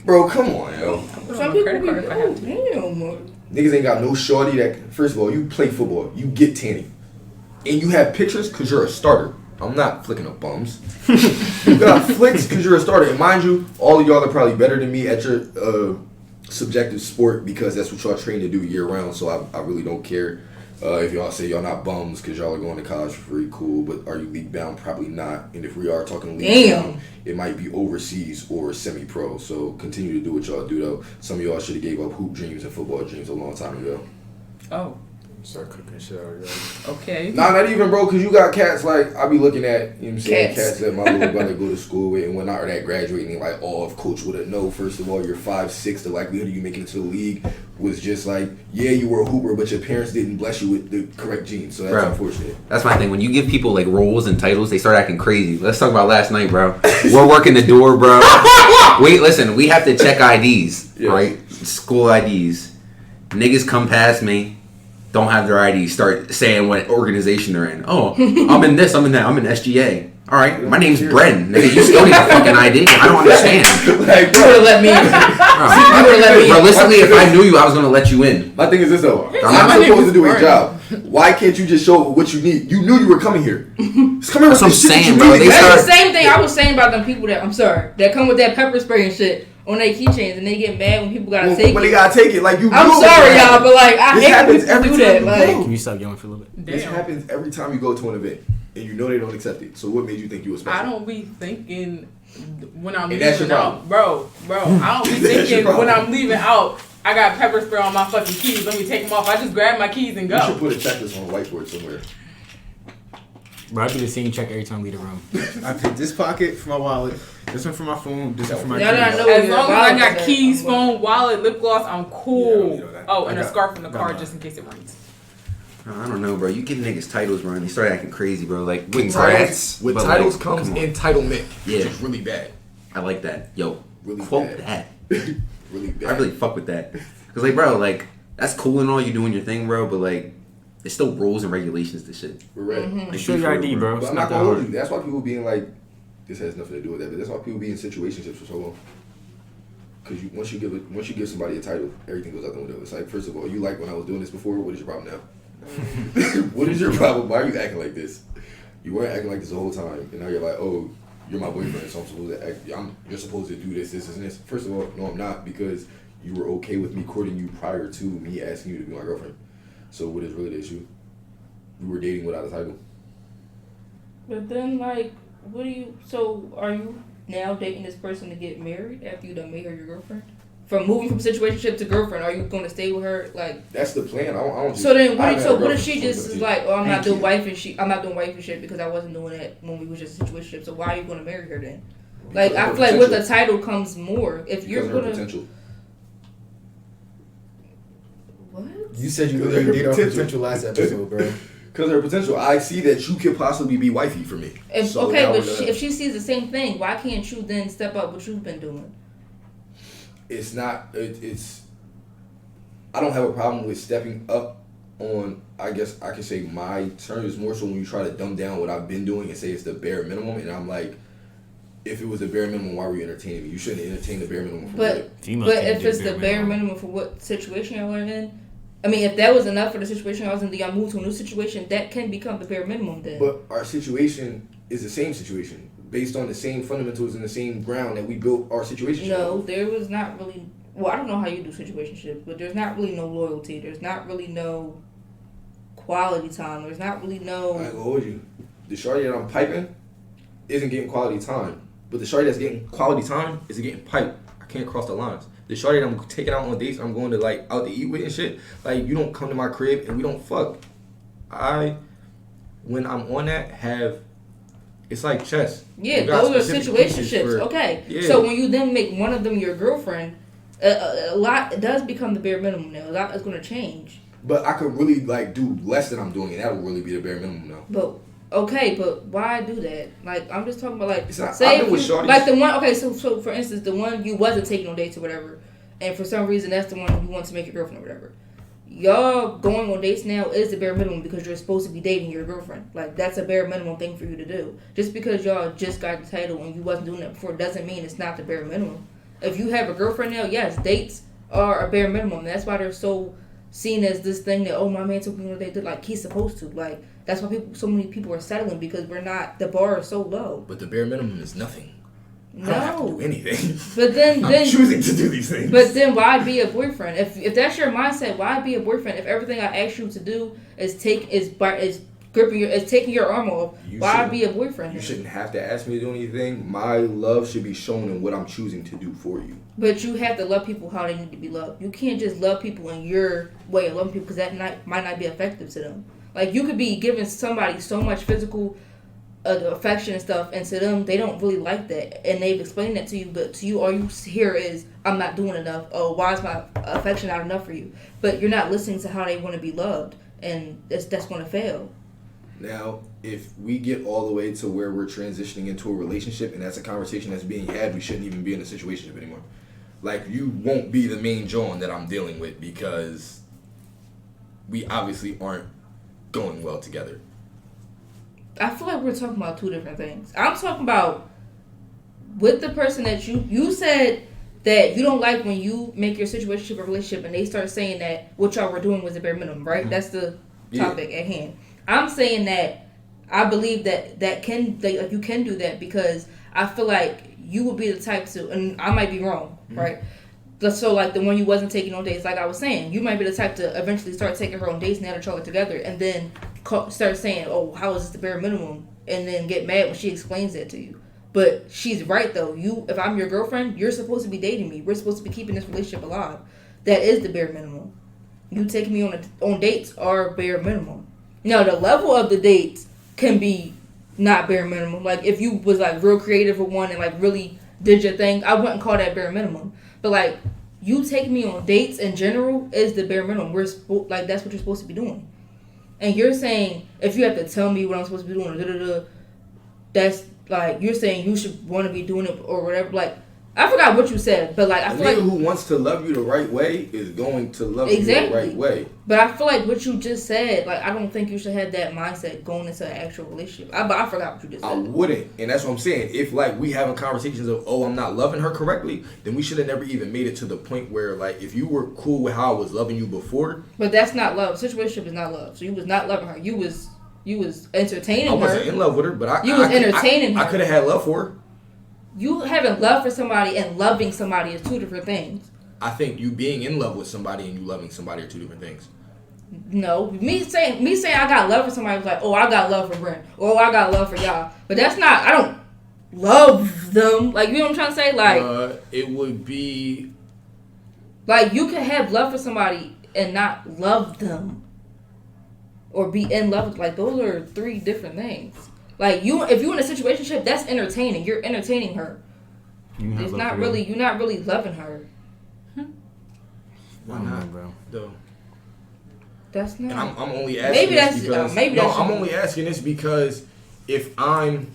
Speaker 4: Bro, come on, yo.
Speaker 3: Put
Speaker 5: Some
Speaker 3: on my
Speaker 5: people
Speaker 3: credit
Speaker 5: be,
Speaker 3: card if I
Speaker 5: oh,
Speaker 3: have to.
Speaker 5: damn.
Speaker 4: Niggas ain't got no shorty that, first of all, you play football, you get tanny. And you have pictures because you're a starter. I'm not flicking up bums. You got flicks because you're a starter. And mind you, all of y'all are probably better than me at your subjective sport because that's what y'all train to do year round. So I really don't care if y'all say y'all not bums because y'all are going to college for free. Cool, but are you league bound? Probably not. And if we are talking league bound, it might be overseas or semi-pro. So continue to do what y'all do though. Some of y'all should have gave up hoop dreams and football dreams a long time ago.
Speaker 3: Oh,
Speaker 7: Start cooking shit out, yo.
Speaker 3: okay.
Speaker 4: Nah, not even, bro, because you got cats like, I be looking at, you know what I'm saying, cats that my little brother go to school with and whatnot, or that graduating, and like, oh, if coach would have known, first of all, you're 5'6", the likelihood of you making it to the league was just like, yeah, you were a hooper, but your parents didn't bless you with the correct genes, so that's unfortunate.
Speaker 2: That's my thing. When you give people like roles and titles, they start acting crazy. Let's talk about last night, bro. We're working the door, bro. Wait, listen, we have to check IDs, right? School IDs. Niggas come past me. Don't have their ID, start saying what organization they're in. Oh, I'm in this, I'm in that, I'm in SGA. All right, my name's Bren. Nigga, you still need a fucking ID. I don't understand.
Speaker 4: Like,
Speaker 5: You would have let me in.
Speaker 2: Realistically, if I knew you, I was gonna let you in.
Speaker 4: My thing is this though. I'm not supposed to do a job. Why can't you just show what you need? You knew you were coming here. Just come here with
Speaker 2: That's what I'm
Speaker 4: shit that
Speaker 2: saying,
Speaker 4: you
Speaker 2: bro.
Speaker 4: need.
Speaker 2: They
Speaker 5: That's
Speaker 2: start-
Speaker 5: the same thing I was saying about them people that come with that pepper spray and shit on their keychains and they get mad when people gotta take
Speaker 4: When
Speaker 5: it.
Speaker 4: they gotta take it, like you.
Speaker 5: I'm
Speaker 4: know
Speaker 5: sorry,
Speaker 4: this
Speaker 5: y'all, but like I
Speaker 4: This
Speaker 5: hate when
Speaker 4: happens
Speaker 5: people
Speaker 4: every
Speaker 5: do
Speaker 4: time
Speaker 5: that.
Speaker 4: you
Speaker 5: Like,
Speaker 4: go.
Speaker 1: Can you stop yelling for a little bit?
Speaker 4: This happens every time you go to an event and you know they don't accept it. So what made you think you was special?
Speaker 3: I don't be thinking when I'm
Speaker 4: And that's your
Speaker 3: leaving out, bro. I don't be
Speaker 4: That's your
Speaker 3: thinking when
Speaker 4: problem.
Speaker 3: I'm leaving out. I got pepper spray on my fucking keys. Let me take them off. I just grab my keys and
Speaker 4: You should
Speaker 3: go.
Speaker 4: put a checklist on a whiteboard somewhere.
Speaker 1: Bro, I do the same check every time I leave the room.
Speaker 7: I picked this pocket for my wallet, this one for my phone, this one for my
Speaker 5: Y'all
Speaker 7: keys.
Speaker 5: don't know
Speaker 3: As
Speaker 5: your
Speaker 3: long as I
Speaker 5: wallet
Speaker 3: got
Speaker 5: is
Speaker 3: keys,
Speaker 5: at.
Speaker 3: phone, wallet, lip gloss, I'm cool.
Speaker 7: Yeah, that.
Speaker 3: Oh,
Speaker 7: I
Speaker 3: and a
Speaker 7: got-
Speaker 3: scarf in the
Speaker 7: got
Speaker 3: car
Speaker 7: mine.
Speaker 3: just in case it rains.
Speaker 2: I don't know, bro. You give niggas titles, bro, and they start acting crazy, bro. Like,
Speaker 4: With
Speaker 2: congrats.
Speaker 4: with
Speaker 2: but,
Speaker 4: titles
Speaker 2: like,
Speaker 4: comes
Speaker 2: come on.
Speaker 4: entitlement,
Speaker 2: Yeah.
Speaker 4: which is really bad.
Speaker 2: I like that. Yo,
Speaker 4: Really
Speaker 2: quote
Speaker 4: bad.
Speaker 2: that.
Speaker 4: Really bad.
Speaker 2: I really fuck with that. Cause like, bro, like that's cool and all, you doing your thing, bro. But like, it's still rules and regulations to shit.
Speaker 4: We're ready.
Speaker 2: Like,
Speaker 1: Show your ID, bro.
Speaker 4: But
Speaker 1: It's
Speaker 4: I'm
Speaker 1: not
Speaker 4: not
Speaker 1: that
Speaker 4: gonna hold
Speaker 1: hard.
Speaker 4: you. That's why people being like, this has nothing to do with that. But that's why people be in situationships for so long. Because once you give somebody a title, everything goes out the window. It's like, first of all, you like when I was doing this before. What is your problem now? What is your problem? Why are you acting like this? You weren't acting like this the whole time, and now you're like, oh, you're my boyfriend, so I'm supposed to act. You're supposed to do this, this, and this. First of all, no, I'm not, because you were okay with me courting you prior to me asking you to be my girlfriend. So what is really the issue? We were dating without a title.
Speaker 5: But then, like, what do you? So, are you now dating this person to get married after you done made her your girlfriend? From moving from situationship to girlfriend, are you going to stay with her? Like,
Speaker 4: That's the plan. I don't
Speaker 5: so then,
Speaker 4: I
Speaker 5: what?
Speaker 4: haven't
Speaker 5: So
Speaker 4: had a
Speaker 5: what if
Speaker 4: girlfriend
Speaker 5: she
Speaker 4: since
Speaker 5: just is
Speaker 4: 2017.
Speaker 5: like, oh, I'm not
Speaker 4: Thank
Speaker 5: doing
Speaker 4: you.
Speaker 5: wife and shit. I'm not doing wife and shit because I wasn't doing that when we was just a situationship. So why are you going to marry her then? Like,
Speaker 4: Because
Speaker 5: I
Speaker 4: of her
Speaker 5: feel like with the
Speaker 4: potential.
Speaker 5: title comes more. If you're
Speaker 4: Because of her
Speaker 5: gonna
Speaker 4: potential.
Speaker 5: what?
Speaker 7: You said you
Speaker 4: Because
Speaker 7: were
Speaker 4: of her
Speaker 7: date our
Speaker 4: potential.
Speaker 7: potential last episode, bro.
Speaker 4: Because of her potential. I see that you could possibly be wifey for me.
Speaker 5: If,
Speaker 4: So
Speaker 5: okay,
Speaker 4: now
Speaker 5: but
Speaker 4: we're gonna-
Speaker 5: if she sees the same thing, why can't you then step up what you've been doing?
Speaker 4: it's not. It's. I don't have a problem with stepping up on. I guess I can say my terms. It's more so when you try to dumb down what I've been doing and say it's the bare minimum, and I'm like, if it was the bare minimum, why were you entertaining me? You shouldn't entertain the bare minimum. For
Speaker 5: But
Speaker 4: what?
Speaker 1: Females
Speaker 5: but
Speaker 1: can't
Speaker 5: if
Speaker 1: do
Speaker 5: it's the bare minimum for what situation y'all are in, I mean, if that was enough for the situation I was in, then y'all move to a new situation, that can become the bare minimum then.
Speaker 4: But our situation is the same situation, based on the same fundamentals and the same ground that we built our situation.
Speaker 5: No, there was not really. Well, I don't know how you do situationships, but there's not really no loyalty. There's not really no quality time. There's not really
Speaker 4: I ain't
Speaker 5: no.
Speaker 4: gonna hold you. The shorty that I'm piping isn't getting quality time. But the shorty that's getting quality time is getting piped. I can't cross the lines. The shorty that I'm taking out on dates, I'm going to like out to eat with and shit. Like, you don't come to my crib and we don't fuck. When I'm on that, it's like chess.
Speaker 5: Yeah,
Speaker 4: You got
Speaker 5: those are
Speaker 4: specific pieces
Speaker 5: situationships.
Speaker 4: for-
Speaker 5: Okay,
Speaker 4: Yeah.
Speaker 5: so when you then make one of them your girlfriend, a lot it does become the bare minimum now. A lot is going to change.
Speaker 4: But I could really like do less than I'm doing, and that would really be the bare minimum now.
Speaker 5: But okay, but why do that? Like, I'm just talking about like
Speaker 4: It's not-
Speaker 5: say
Speaker 4: I've been
Speaker 5: if
Speaker 4: with
Speaker 5: you,
Speaker 4: shorties-
Speaker 5: like the one. Okay, so for instance, the one you wasn't taking on dates or whatever, and for some reason that's the one you want to make your girlfriend or whatever. Y'all going on dates now is the bare minimum because you're supposed to be dating your girlfriend. Like, that's a bare minimum thing for you to do. Just because y'all just got the title and you wasn't doing that before doesn't mean it's not the bare minimum. If you have a girlfriend now, yes, dates are a bare minimum. That's why they're so seen as this thing that, oh, my man took me on a date, like he's supposed to. Like, That's why so many people are settling, because the bar is so low.
Speaker 7: But the bare minimum is nothing. I don't have to do
Speaker 5: No.
Speaker 7: anything.
Speaker 5: But then
Speaker 7: I'm choosing to do these things.
Speaker 5: But then why be a boyfriend? If that's your mindset, why be a boyfriend? If everything I ask you to do is taking your arm off, why be a boyfriend?
Speaker 4: You shouldn't have to ask me to do anything. My love should be shown in what I'm choosing to do for you.
Speaker 5: But you have to love people how they need to be loved. You can't just love people in your way of loving people, because that might not be effective to them. Like, you could be giving somebody so much physical affection and stuff, and to them, they don't really like that, and they've explained that to you, but to you, all you hear is, I'm not doing enough. Oh, why is my affection not enough for you? But you're not listening to how they want to be loved, and that's going to fail.
Speaker 4: Now, if we get all the way to where we're transitioning into a relationship and that's a conversation that's being had, we shouldn't even be in a situationship anymore. Like, you won't be the main John that I'm dealing with, because we obviously aren't going well together.
Speaker 5: I feel like we're talking about two different things. I'm talking about with the person that you said that you don't like when you make your situationship a relationship and they start saying that what y'all were doing was the bare minimum, right? Mm-hmm. That's the topic at hand. I'm saying that I believe that you can do that, because I feel like you would be the type to, and I might be wrong, mm-hmm. right? So, like, the one you wasn't taking on dates, like I was saying, you might be the type to eventually start taking her on dates now that y'all are together, and then start saying, oh, how is this the bare minimum? And then get mad when she explains that to you. But she's right, though. If I'm your girlfriend, you're supposed to be dating me. We're supposed to be keeping this relationship alive. That is the bare minimum. You taking me on dates are bare minimum. Now, the level of the dates can be not bare minimum. Like, if you was, like, real creative with one and, like, really did your thing, I wouldn't call that bare minimum. But, like, you taking me on dates in general is the bare minimum. That's what you're supposed to be doing. And you're saying, if you have to tell me what I'm supposed to be doing, that's, like, you're saying you should want to be doing it or whatever. Like, I forgot what you said, but, like, I feel like
Speaker 4: who wants to love you the right way is going to love you the right way.
Speaker 5: But I feel like what you just said, like, I don't think you should have that mindset going into an actual relationship. But I forgot what you just said.
Speaker 4: I wouldn't, and that's what I'm saying. If, like, we having conversations of, oh, I'm not loving her correctly, then we should have never even made it to the point where, like, if you were cool with how I was loving you before.
Speaker 5: But that's not love. Situationship is not love. So you was not loving her. You was entertaining her.
Speaker 4: I wasn't in love with her, but I
Speaker 5: was entertaining her.
Speaker 4: I could have had love for her.
Speaker 5: You having love for somebody and loving somebody is two different things.
Speaker 4: I think you being in love with somebody and you loving somebody are two different things.
Speaker 5: No, me saying I got love for somebody was like, oh, I got love for Brent, or oh, I got love for y'all. But that's not. I don't love them. Like, you know what I'm trying to say? Like,
Speaker 4: it would be
Speaker 5: like, you can have love for somebody and not love them, or be in love with. Like, those are three different things. Like, if you're in a situationship, that's entertaining. You're entertaining her. It's not really. You're not really loving her.
Speaker 4: Why not, bro? Though.
Speaker 5: That's not.
Speaker 4: And I'm only asking. I'm only asking this because if I'm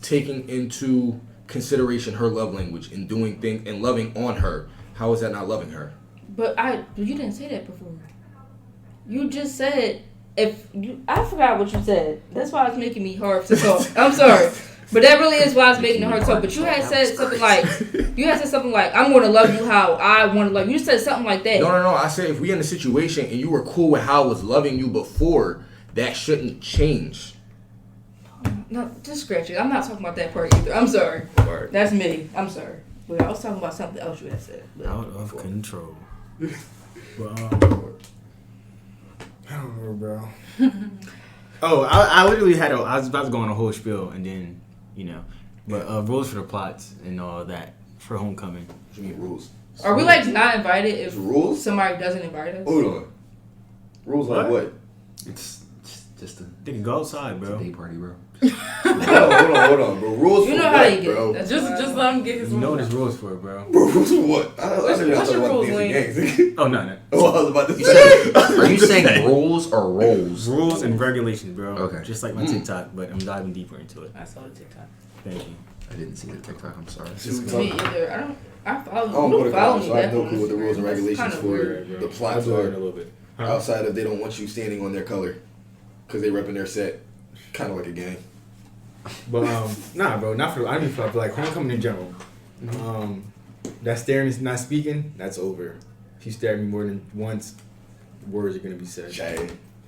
Speaker 4: taking into consideration her love language and doing things and loving on her, how is that not loving her?
Speaker 5: But you didn't say that before. You just said. I forgot what you said. That's why it's making me hard to talk. I'm sorry. But that really is why it's making it hard to talk. But you had said something like, I'm going to love you how I want to love you. You said something like that.
Speaker 4: No. I said if we in a situation and you were cool with how I was loving you before, that shouldn't change.
Speaker 5: No, just scratch it. I'm not talking about that part either. I'm sorry.
Speaker 4: Right.
Speaker 5: That's me. I'm sorry. But I was talking about something else you had said.
Speaker 1: Out of control.
Speaker 7: I don't know, bro.
Speaker 1: I literally I was about to go on a whole spiel and then, but rules for the plots and all that for homecoming.
Speaker 4: What do you mean rules?
Speaker 5: Are we like not invited if
Speaker 4: rules?
Speaker 5: Somebody doesn't invite us?
Speaker 4: Hold on. Rules like what?
Speaker 2: It's just
Speaker 1: they can go outside, bro.
Speaker 2: It's a day party, bro.
Speaker 4: hold on, bro. Rules
Speaker 5: you
Speaker 4: for
Speaker 5: know
Speaker 4: what,
Speaker 5: how you
Speaker 4: bro?
Speaker 5: get.
Speaker 3: Just let him get his.
Speaker 1: You know what his rules for, bro.
Speaker 4: Rules for what?
Speaker 3: What's your rules, Wayne?
Speaker 1: Oh no.
Speaker 4: Oh, I was about to say.
Speaker 2: Are you saying rules or roles?
Speaker 1: Rules and regulations, bro.
Speaker 2: Okay.
Speaker 1: Just like my TikTok, but I'm diving deeper into it.
Speaker 3: I saw the TikTok.
Speaker 1: Thank you.
Speaker 2: I didn't see the TikTok. I'm sorry.
Speaker 5: Me either. I follow.
Speaker 4: I don't go to college, so I have no
Speaker 5: That
Speaker 4: clue what the rules and
Speaker 5: that's
Speaker 4: regulations
Speaker 5: kinda
Speaker 4: for
Speaker 5: weird.
Speaker 4: the plots
Speaker 7: I'll
Speaker 4: are.
Speaker 7: do it in a little bit.
Speaker 4: Outside of they don't want you standing on their color because they repping their set, kind of like a gang.
Speaker 7: But nah, bro, not for. I mean, for like homecoming in general. That staring is not speaking. That's over. If you stare at me more than once, words are gonna be said.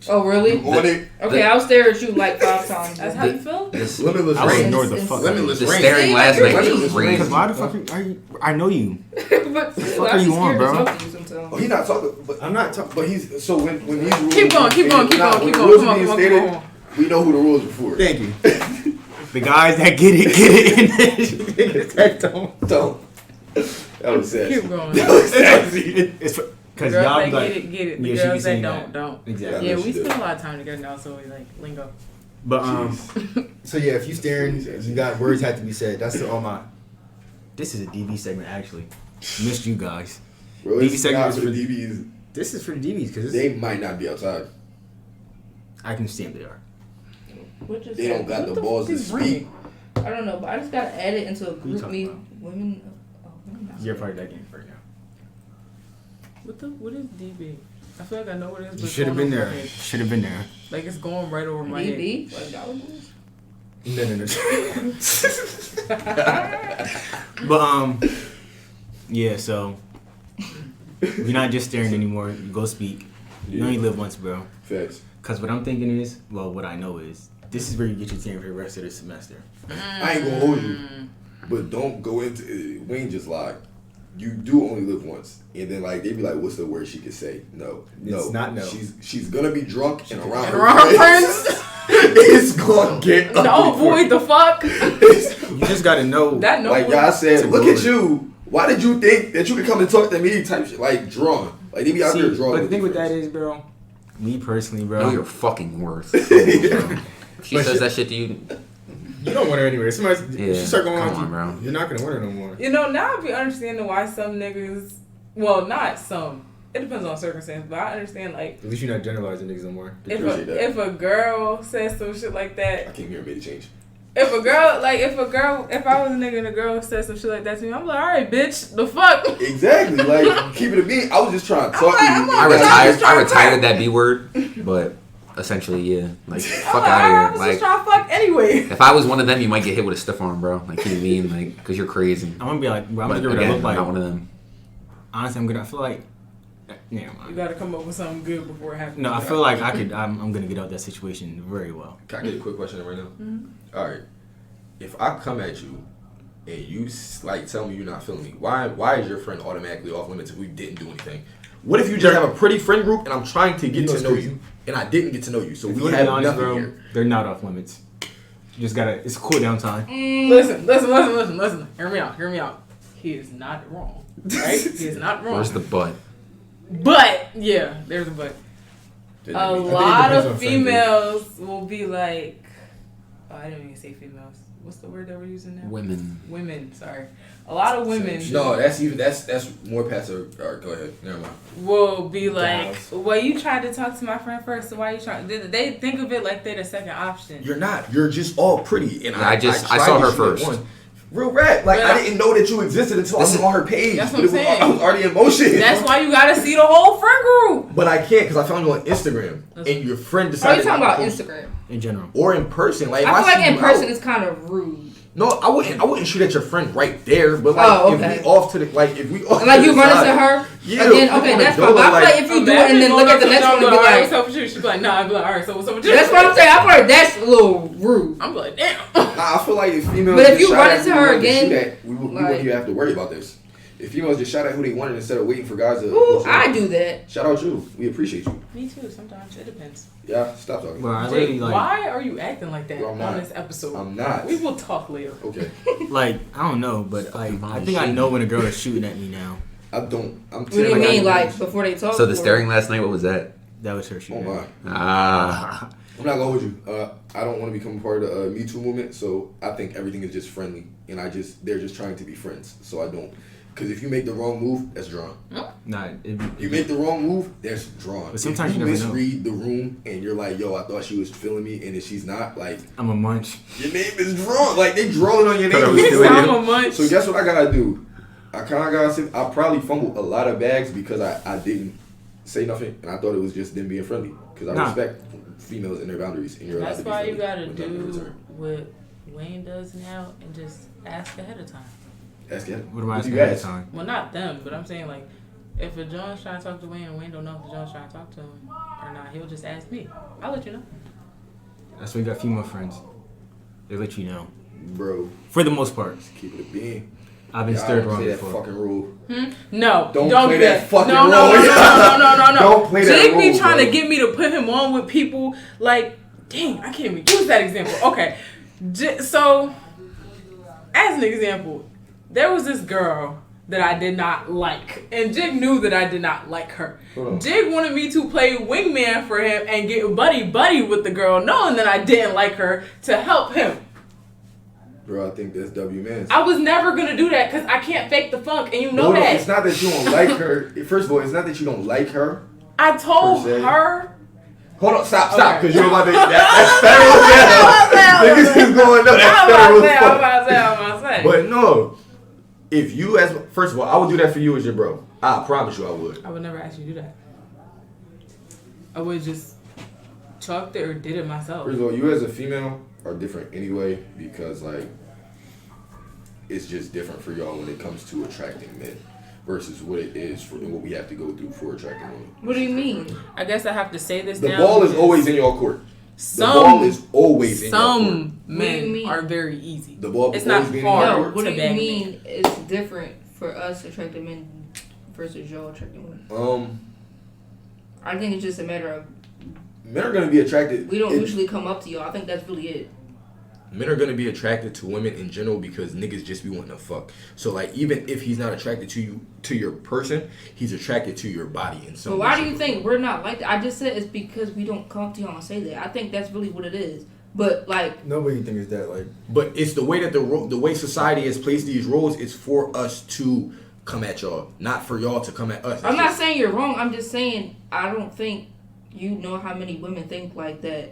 Speaker 5: Oh, really?
Speaker 4: You on it?
Speaker 5: Okay, I'll stare at you like 5 times.
Speaker 3: That's how you feel?
Speaker 2: This,
Speaker 4: Limitless
Speaker 1: I would
Speaker 4: range.
Speaker 1: ignore the fuck.
Speaker 4: Limitless
Speaker 2: the
Speaker 4: range.
Speaker 2: staring
Speaker 5: See,
Speaker 2: last
Speaker 5: like,
Speaker 2: night
Speaker 4: you're-
Speaker 2: was crazy.
Speaker 1: Because why the fuck are you? I know you.
Speaker 5: But
Speaker 1: fuck are you on, bro?
Speaker 4: Oh, he's not talking. But
Speaker 7: I'm not talking.
Speaker 4: But he's so when these rules.
Speaker 3: Keep going, keep going, keep
Speaker 4: Nah,
Speaker 3: going,
Speaker 4: when
Speaker 3: keep
Speaker 4: the
Speaker 3: going.
Speaker 4: rules
Speaker 3: Come on,
Speaker 4: being
Speaker 3: come on,
Speaker 4: stated,
Speaker 3: come on.
Speaker 4: we know who the rules before.
Speaker 7: Thank you. The guys that get it. Niggas that don't.
Speaker 4: Don't. That was sassy.
Speaker 3: Keep going.
Speaker 4: That was sassy.
Speaker 1: It's because
Speaker 3: Girls
Speaker 1: y'all
Speaker 3: that
Speaker 1: be like,
Speaker 3: get it. The
Speaker 1: yeah, she be
Speaker 3: girls that
Speaker 1: saying
Speaker 3: don't,
Speaker 1: that.
Speaker 3: don't.
Speaker 1: Exactly.
Speaker 3: Yeah,
Speaker 4: know
Speaker 3: we
Speaker 4: she did.
Speaker 3: spend a lot of time together now, so we like lingo.
Speaker 1: But
Speaker 7: So yeah, if you staring, you got words have to be said. That's all my.
Speaker 1: this is a DV segment actually. Missed you guys.
Speaker 4: Bro,
Speaker 1: DB
Speaker 4: it's
Speaker 1: segment
Speaker 4: not
Speaker 1: is
Speaker 4: for
Speaker 1: for-
Speaker 4: the DBs.
Speaker 1: This is for the DVs because
Speaker 4: They might not be outside.
Speaker 1: I can stand they are.
Speaker 5: What just
Speaker 4: They don't got the balls to speak.
Speaker 5: I don't know, but I just got added into a
Speaker 1: you
Speaker 5: group
Speaker 1: talking
Speaker 5: me
Speaker 1: about?
Speaker 5: women. Oh, women not
Speaker 1: You're part of that game right now.
Speaker 3: What is DB? I feel like I know what it is. but
Speaker 1: You
Speaker 3: it's
Speaker 1: should have
Speaker 3: going
Speaker 1: been
Speaker 3: over my
Speaker 1: there.
Speaker 3: head.
Speaker 1: Should have been there.
Speaker 3: Like it's going right over my head.
Speaker 5: DB, like Dollar Boys.
Speaker 1: No. But yeah. So you're not just staring anymore. You go speak. You only live once, bro.
Speaker 4: Facts.
Speaker 1: Cause what I'm thinking is, well, what I know is, this is where you get your tan for the rest of the semester.
Speaker 4: I ain't gonna hold you, but don't go into. Wayne just lied. You do only live once, and then like they be like, "What's the word she could say?" No,
Speaker 7: It's not no.
Speaker 4: She's gonna be drunk and around
Speaker 3: And
Speaker 4: her
Speaker 3: around her
Speaker 4: friends.
Speaker 3: friends.
Speaker 4: It's gonna get
Speaker 3: No,
Speaker 4: ugly for
Speaker 3: boy,
Speaker 4: you.
Speaker 3: the fuck?
Speaker 1: You just gotta know.
Speaker 3: That no
Speaker 4: Like
Speaker 3: boy.
Speaker 4: y'all said,
Speaker 1: To
Speaker 4: look
Speaker 1: go
Speaker 4: at
Speaker 1: with-
Speaker 4: you. Why did you think that you could come and talk to me type shit? Like drawn. Like they be out
Speaker 1: See,
Speaker 4: there drawing.
Speaker 1: but the thing with that is, bro, me personally, bro.
Speaker 2: Know your fucking worth. If she
Speaker 7: But
Speaker 2: says
Speaker 7: shit-
Speaker 2: that shit to you,
Speaker 7: You don't want her anyway. Somebody,
Speaker 2: Yeah,
Speaker 7: if she start going
Speaker 2: come
Speaker 7: on,
Speaker 2: on, bro.
Speaker 7: you're not gonna want her no more.
Speaker 3: You know, now I be understanding why some niggas. Well, not some. It depends on circumstance, but I understand like
Speaker 7: At least you're not generalizing niggas no more.
Speaker 4: Appreciate that.
Speaker 3: if a girl says some shit like
Speaker 4: I
Speaker 3: that,
Speaker 4: came here and made a change.
Speaker 3: if I was a nigga and a girl said some shit like that to me, I'm like, all right, bitch, the fuck.
Speaker 4: Exactly. Like keep it a beat. I was just trying to talk to you.
Speaker 3: I'm like,
Speaker 2: I retired that B word, but essentially, yeah, like fuck
Speaker 3: I
Speaker 2: out
Speaker 3: was
Speaker 2: of here.
Speaker 3: just
Speaker 2: Like
Speaker 3: trying to fuck anyway.
Speaker 2: if I was one of them, you might get hit with a stiff arm, bro. Like you know what I mean, like because you're crazy.
Speaker 1: I'm gonna be like, bro, I'm
Speaker 2: But
Speaker 1: gonna give her
Speaker 2: again,
Speaker 1: that
Speaker 2: I'm
Speaker 1: look like.
Speaker 2: not one of them.
Speaker 1: Honestly, I feel like. Never
Speaker 3: You
Speaker 1: mind.
Speaker 3: gotta come up with something good before it happens.
Speaker 1: No, I feel like I could. I'm gonna get out that situation very well.
Speaker 4: Can I get a quick question right now?
Speaker 3: Mm-hmm.
Speaker 4: All right. If I come at you and you like tell me you're not feeling me, why is your friend automatically off limits if we didn't do anything? What if you just have a pretty friend group and I'm trying to get
Speaker 7: You know
Speaker 4: to
Speaker 7: it's
Speaker 4: know
Speaker 7: crazy.
Speaker 4: you and I didn't get to know you, so
Speaker 1: If
Speaker 4: we
Speaker 1: you wanna
Speaker 4: have
Speaker 1: be honest,
Speaker 4: nothing
Speaker 1: bro,
Speaker 4: here.
Speaker 1: they're not off limits. You just gotta. It's a cool down time.
Speaker 3: Listen. Hear me out. He is not wrong, right? He is not wrong.
Speaker 2: Where's the butt?
Speaker 3: But yeah, there's a but.
Speaker 4: Didn't
Speaker 3: A
Speaker 4: it mean-
Speaker 3: lot
Speaker 7: depends
Speaker 3: of
Speaker 7: on friend group.
Speaker 3: females will be like, oh, I didn't even say females. What's the word that we're using now?
Speaker 2: Women.
Speaker 3: Women. Sorry. A lot of women
Speaker 4: No, that's more passive. All right, go ahead. Never mind.
Speaker 3: will be like,
Speaker 7: house.
Speaker 3: well, you tried to talk to my friend first, so why you trying? They think of it like they're the second option.
Speaker 4: You're not. You're just all pretty. And
Speaker 2: Yeah, I
Speaker 4: tried
Speaker 2: saw
Speaker 4: to
Speaker 2: her
Speaker 4: shoot
Speaker 2: first.
Speaker 4: at one. Real rap. Like
Speaker 3: But
Speaker 4: I didn't know that you existed until I was on her page.
Speaker 3: That's
Speaker 4: but
Speaker 3: what I'm
Speaker 4: it was, I
Speaker 3: saying.
Speaker 4: was already in motion.
Speaker 3: That's why you gotta see the whole friend group.
Speaker 4: But I can't because I found you on Instagram and your friend
Speaker 5: Are
Speaker 4: decided.
Speaker 5: you talking
Speaker 4: not
Speaker 5: about
Speaker 4: to post.
Speaker 5: Instagram?
Speaker 1: In general.
Speaker 4: Or in person? Like if
Speaker 5: I feel like
Speaker 4: see
Speaker 5: in
Speaker 4: you
Speaker 5: person
Speaker 4: out-
Speaker 5: it's kind of rude.
Speaker 4: No, I wouldn't shoot at your friend right there. But like
Speaker 5: Oh,
Speaker 4: if
Speaker 5: okay.
Speaker 4: we off to the if we off
Speaker 5: And like
Speaker 4: to
Speaker 5: you
Speaker 4: the
Speaker 5: run
Speaker 4: side,
Speaker 5: into her,
Speaker 4: Yeah,
Speaker 5: again,
Speaker 4: we
Speaker 5: okay,
Speaker 4: on the
Speaker 5: that's
Speaker 4: door,
Speaker 5: fine. But I feel
Speaker 4: like-
Speaker 5: like if you do it and then look at the next one and be
Speaker 3: What's
Speaker 5: like,
Speaker 3: up with you? She'd be like, nah. I'd be like, all right, so what's up with you?
Speaker 5: that's what I'm saying. I feel like that's a little rude.
Speaker 3: I'm like, damn.
Speaker 4: Nah, I feel like if females.
Speaker 5: But if
Speaker 4: just
Speaker 5: you
Speaker 4: shot
Speaker 5: run
Speaker 4: at
Speaker 5: into
Speaker 4: who
Speaker 5: her
Speaker 4: they wanted to
Speaker 5: again,
Speaker 4: shoot at, we wouldn't
Speaker 5: like-
Speaker 4: even have to worry about this. If females just shot at who they wanted instead of waiting for guys to.
Speaker 5: Ooh, I do that.
Speaker 4: Shout out you. We appreciate you.
Speaker 3: Me too. Sometimes it depends.
Speaker 4: Yeah, stop talking.
Speaker 1: Bro, I
Speaker 3: Jake,
Speaker 1: literally like.
Speaker 3: why are you acting like that
Speaker 4: Bro, I'm
Speaker 3: on
Speaker 4: not.
Speaker 3: this episode?
Speaker 4: I'm not.
Speaker 3: We will talk later.
Speaker 4: Okay.
Speaker 1: Like I don't know, but like I think I know when a girl is shooting at me now.
Speaker 4: I don't. I'm
Speaker 5: What do you
Speaker 4: telling
Speaker 5: mean,
Speaker 4: you,
Speaker 5: like before they talk?
Speaker 2: So the
Speaker 5: or-
Speaker 2: staring last night, what was that?
Speaker 1: That was her
Speaker 4: Oh
Speaker 1: shooting.
Speaker 4: my.
Speaker 1: at me.
Speaker 2: Ah,
Speaker 4: I'm not gonna hold you. I don't want to become part of the Me Too movement, so I think everything is just friendly, and they're just trying to be friends. So I don't, because if you make the wrong move, that's drawn.
Speaker 1: Nah,
Speaker 4: You make the wrong move, that's drawn.
Speaker 1: But sometimes
Speaker 4: if
Speaker 1: you
Speaker 4: you
Speaker 1: never know.
Speaker 4: misread the room and you're like, yo, I thought she was feeling me, and if she's not, like,
Speaker 1: I'm a munch.
Speaker 4: your name is drawn. Like they drawing on your
Speaker 2: Thought I was
Speaker 4: name.
Speaker 2: doing
Speaker 3: I'm a munch.
Speaker 4: So guess what I gotta do? I kind of gotta say, I probably fumbled a lot of bags because I didn't say nothing, and I thought it was just them being friendly. Because I
Speaker 1: Nah.
Speaker 4: respect females and their boundaries, and you're allowed
Speaker 3: That's
Speaker 4: to be
Speaker 3: why
Speaker 4: friendly
Speaker 3: you gotta
Speaker 4: with them in
Speaker 3: do
Speaker 4: return.
Speaker 3: what Wayne does now and just ask ahead of time.
Speaker 4: Ask him.
Speaker 1: What am I
Speaker 4: What
Speaker 1: asking
Speaker 4: you
Speaker 1: at the
Speaker 4: ask?
Speaker 1: time?
Speaker 3: Well, not them, but I'm saying like If a John's trying to talk to Wayne and Wayne don't know if the John's trying to talk to him or not, he'll just ask me. I'll let you know.
Speaker 1: That's why you got female friends. They let you know.
Speaker 4: Bro,
Speaker 1: For the most part.
Speaker 4: keep it a bean.
Speaker 1: I've been
Speaker 4: Y'all
Speaker 1: stirred
Speaker 4: don't
Speaker 1: wrong
Speaker 4: play that
Speaker 1: before.
Speaker 4: fucking rule.
Speaker 3: No,
Speaker 4: Don't
Speaker 3: don't
Speaker 4: play
Speaker 3: do
Speaker 4: that fucking
Speaker 3: no,
Speaker 4: role.
Speaker 3: No.
Speaker 4: Don't play that
Speaker 3: Jake be
Speaker 4: role,
Speaker 3: trying
Speaker 4: bro.
Speaker 3: to get me to put him on with people like, dang, I can't even use that example. Okay, so as an example, there was this girl that I did not like, and Jig knew that I did not like her. Jig wanted me to play wingman for him and get buddy with the girl, knowing that I didn't like her, to help him.
Speaker 4: Bro, I think that's W-Man.
Speaker 3: I was never gonna do that because I can't fake the funk, and you know
Speaker 4: No,
Speaker 3: that.
Speaker 4: it's not that you don't like her. First of all, it's not that you don't like her.
Speaker 3: I told
Speaker 4: Per se.
Speaker 3: her.
Speaker 4: Hold on, stop,
Speaker 3: Okay.
Speaker 4: because you're about to. That's federal jail. Niggas is going, no, that's federal as
Speaker 3: I'm
Speaker 4: fuck.
Speaker 3: about to say.
Speaker 4: But no, if you as first of all, I would do that for you as your bro. I promise you, I would.
Speaker 3: I would never ask you to do that. I would just chalked it or did it myself.
Speaker 4: First of all, you as a female are different anyway because like it's just different for y'all when it comes to attracting men versus what it is for what we have to go through for attracting women.
Speaker 5: What do you mean?
Speaker 3: I guess I have to say this
Speaker 4: The
Speaker 3: now.
Speaker 4: ball is
Speaker 3: because
Speaker 4: always in your court. The ball is always in your court.
Speaker 3: Some
Speaker 5: What do you
Speaker 3: men
Speaker 5: mean?
Speaker 3: are very easy.
Speaker 4: The ball
Speaker 3: It's
Speaker 4: always
Speaker 3: not
Speaker 4: being in your
Speaker 3: hard.
Speaker 5: No,
Speaker 4: court.
Speaker 5: what do
Speaker 3: to
Speaker 5: you
Speaker 3: bag
Speaker 5: mean it's different for us attracting men versus y'all attracting women? I think it's just a matter of
Speaker 4: Men are gonna be attracted.
Speaker 5: we don't usually come up to y'all. I think that's really it.
Speaker 8: Men are gonna be attracted to women in general because niggas just be wanting to fuck. So like even if he's not attracted to you, to your person, he's attracted to your body in some
Speaker 5: But
Speaker 8: way,
Speaker 5: why do
Speaker 8: shape,
Speaker 5: you
Speaker 8: or
Speaker 5: think
Speaker 8: form.
Speaker 5: we're not like that? I just said it's because we don't come up to y'all and say that. I think that's really what it is. But like,
Speaker 7: Nobody thinks that like.
Speaker 8: But it's the way that the way society has placed these roles. It's for us to come at y'all, not for y'all to come at us.
Speaker 5: I'm not saying you're wrong. I'm just saying I don't think you know how many women think like that.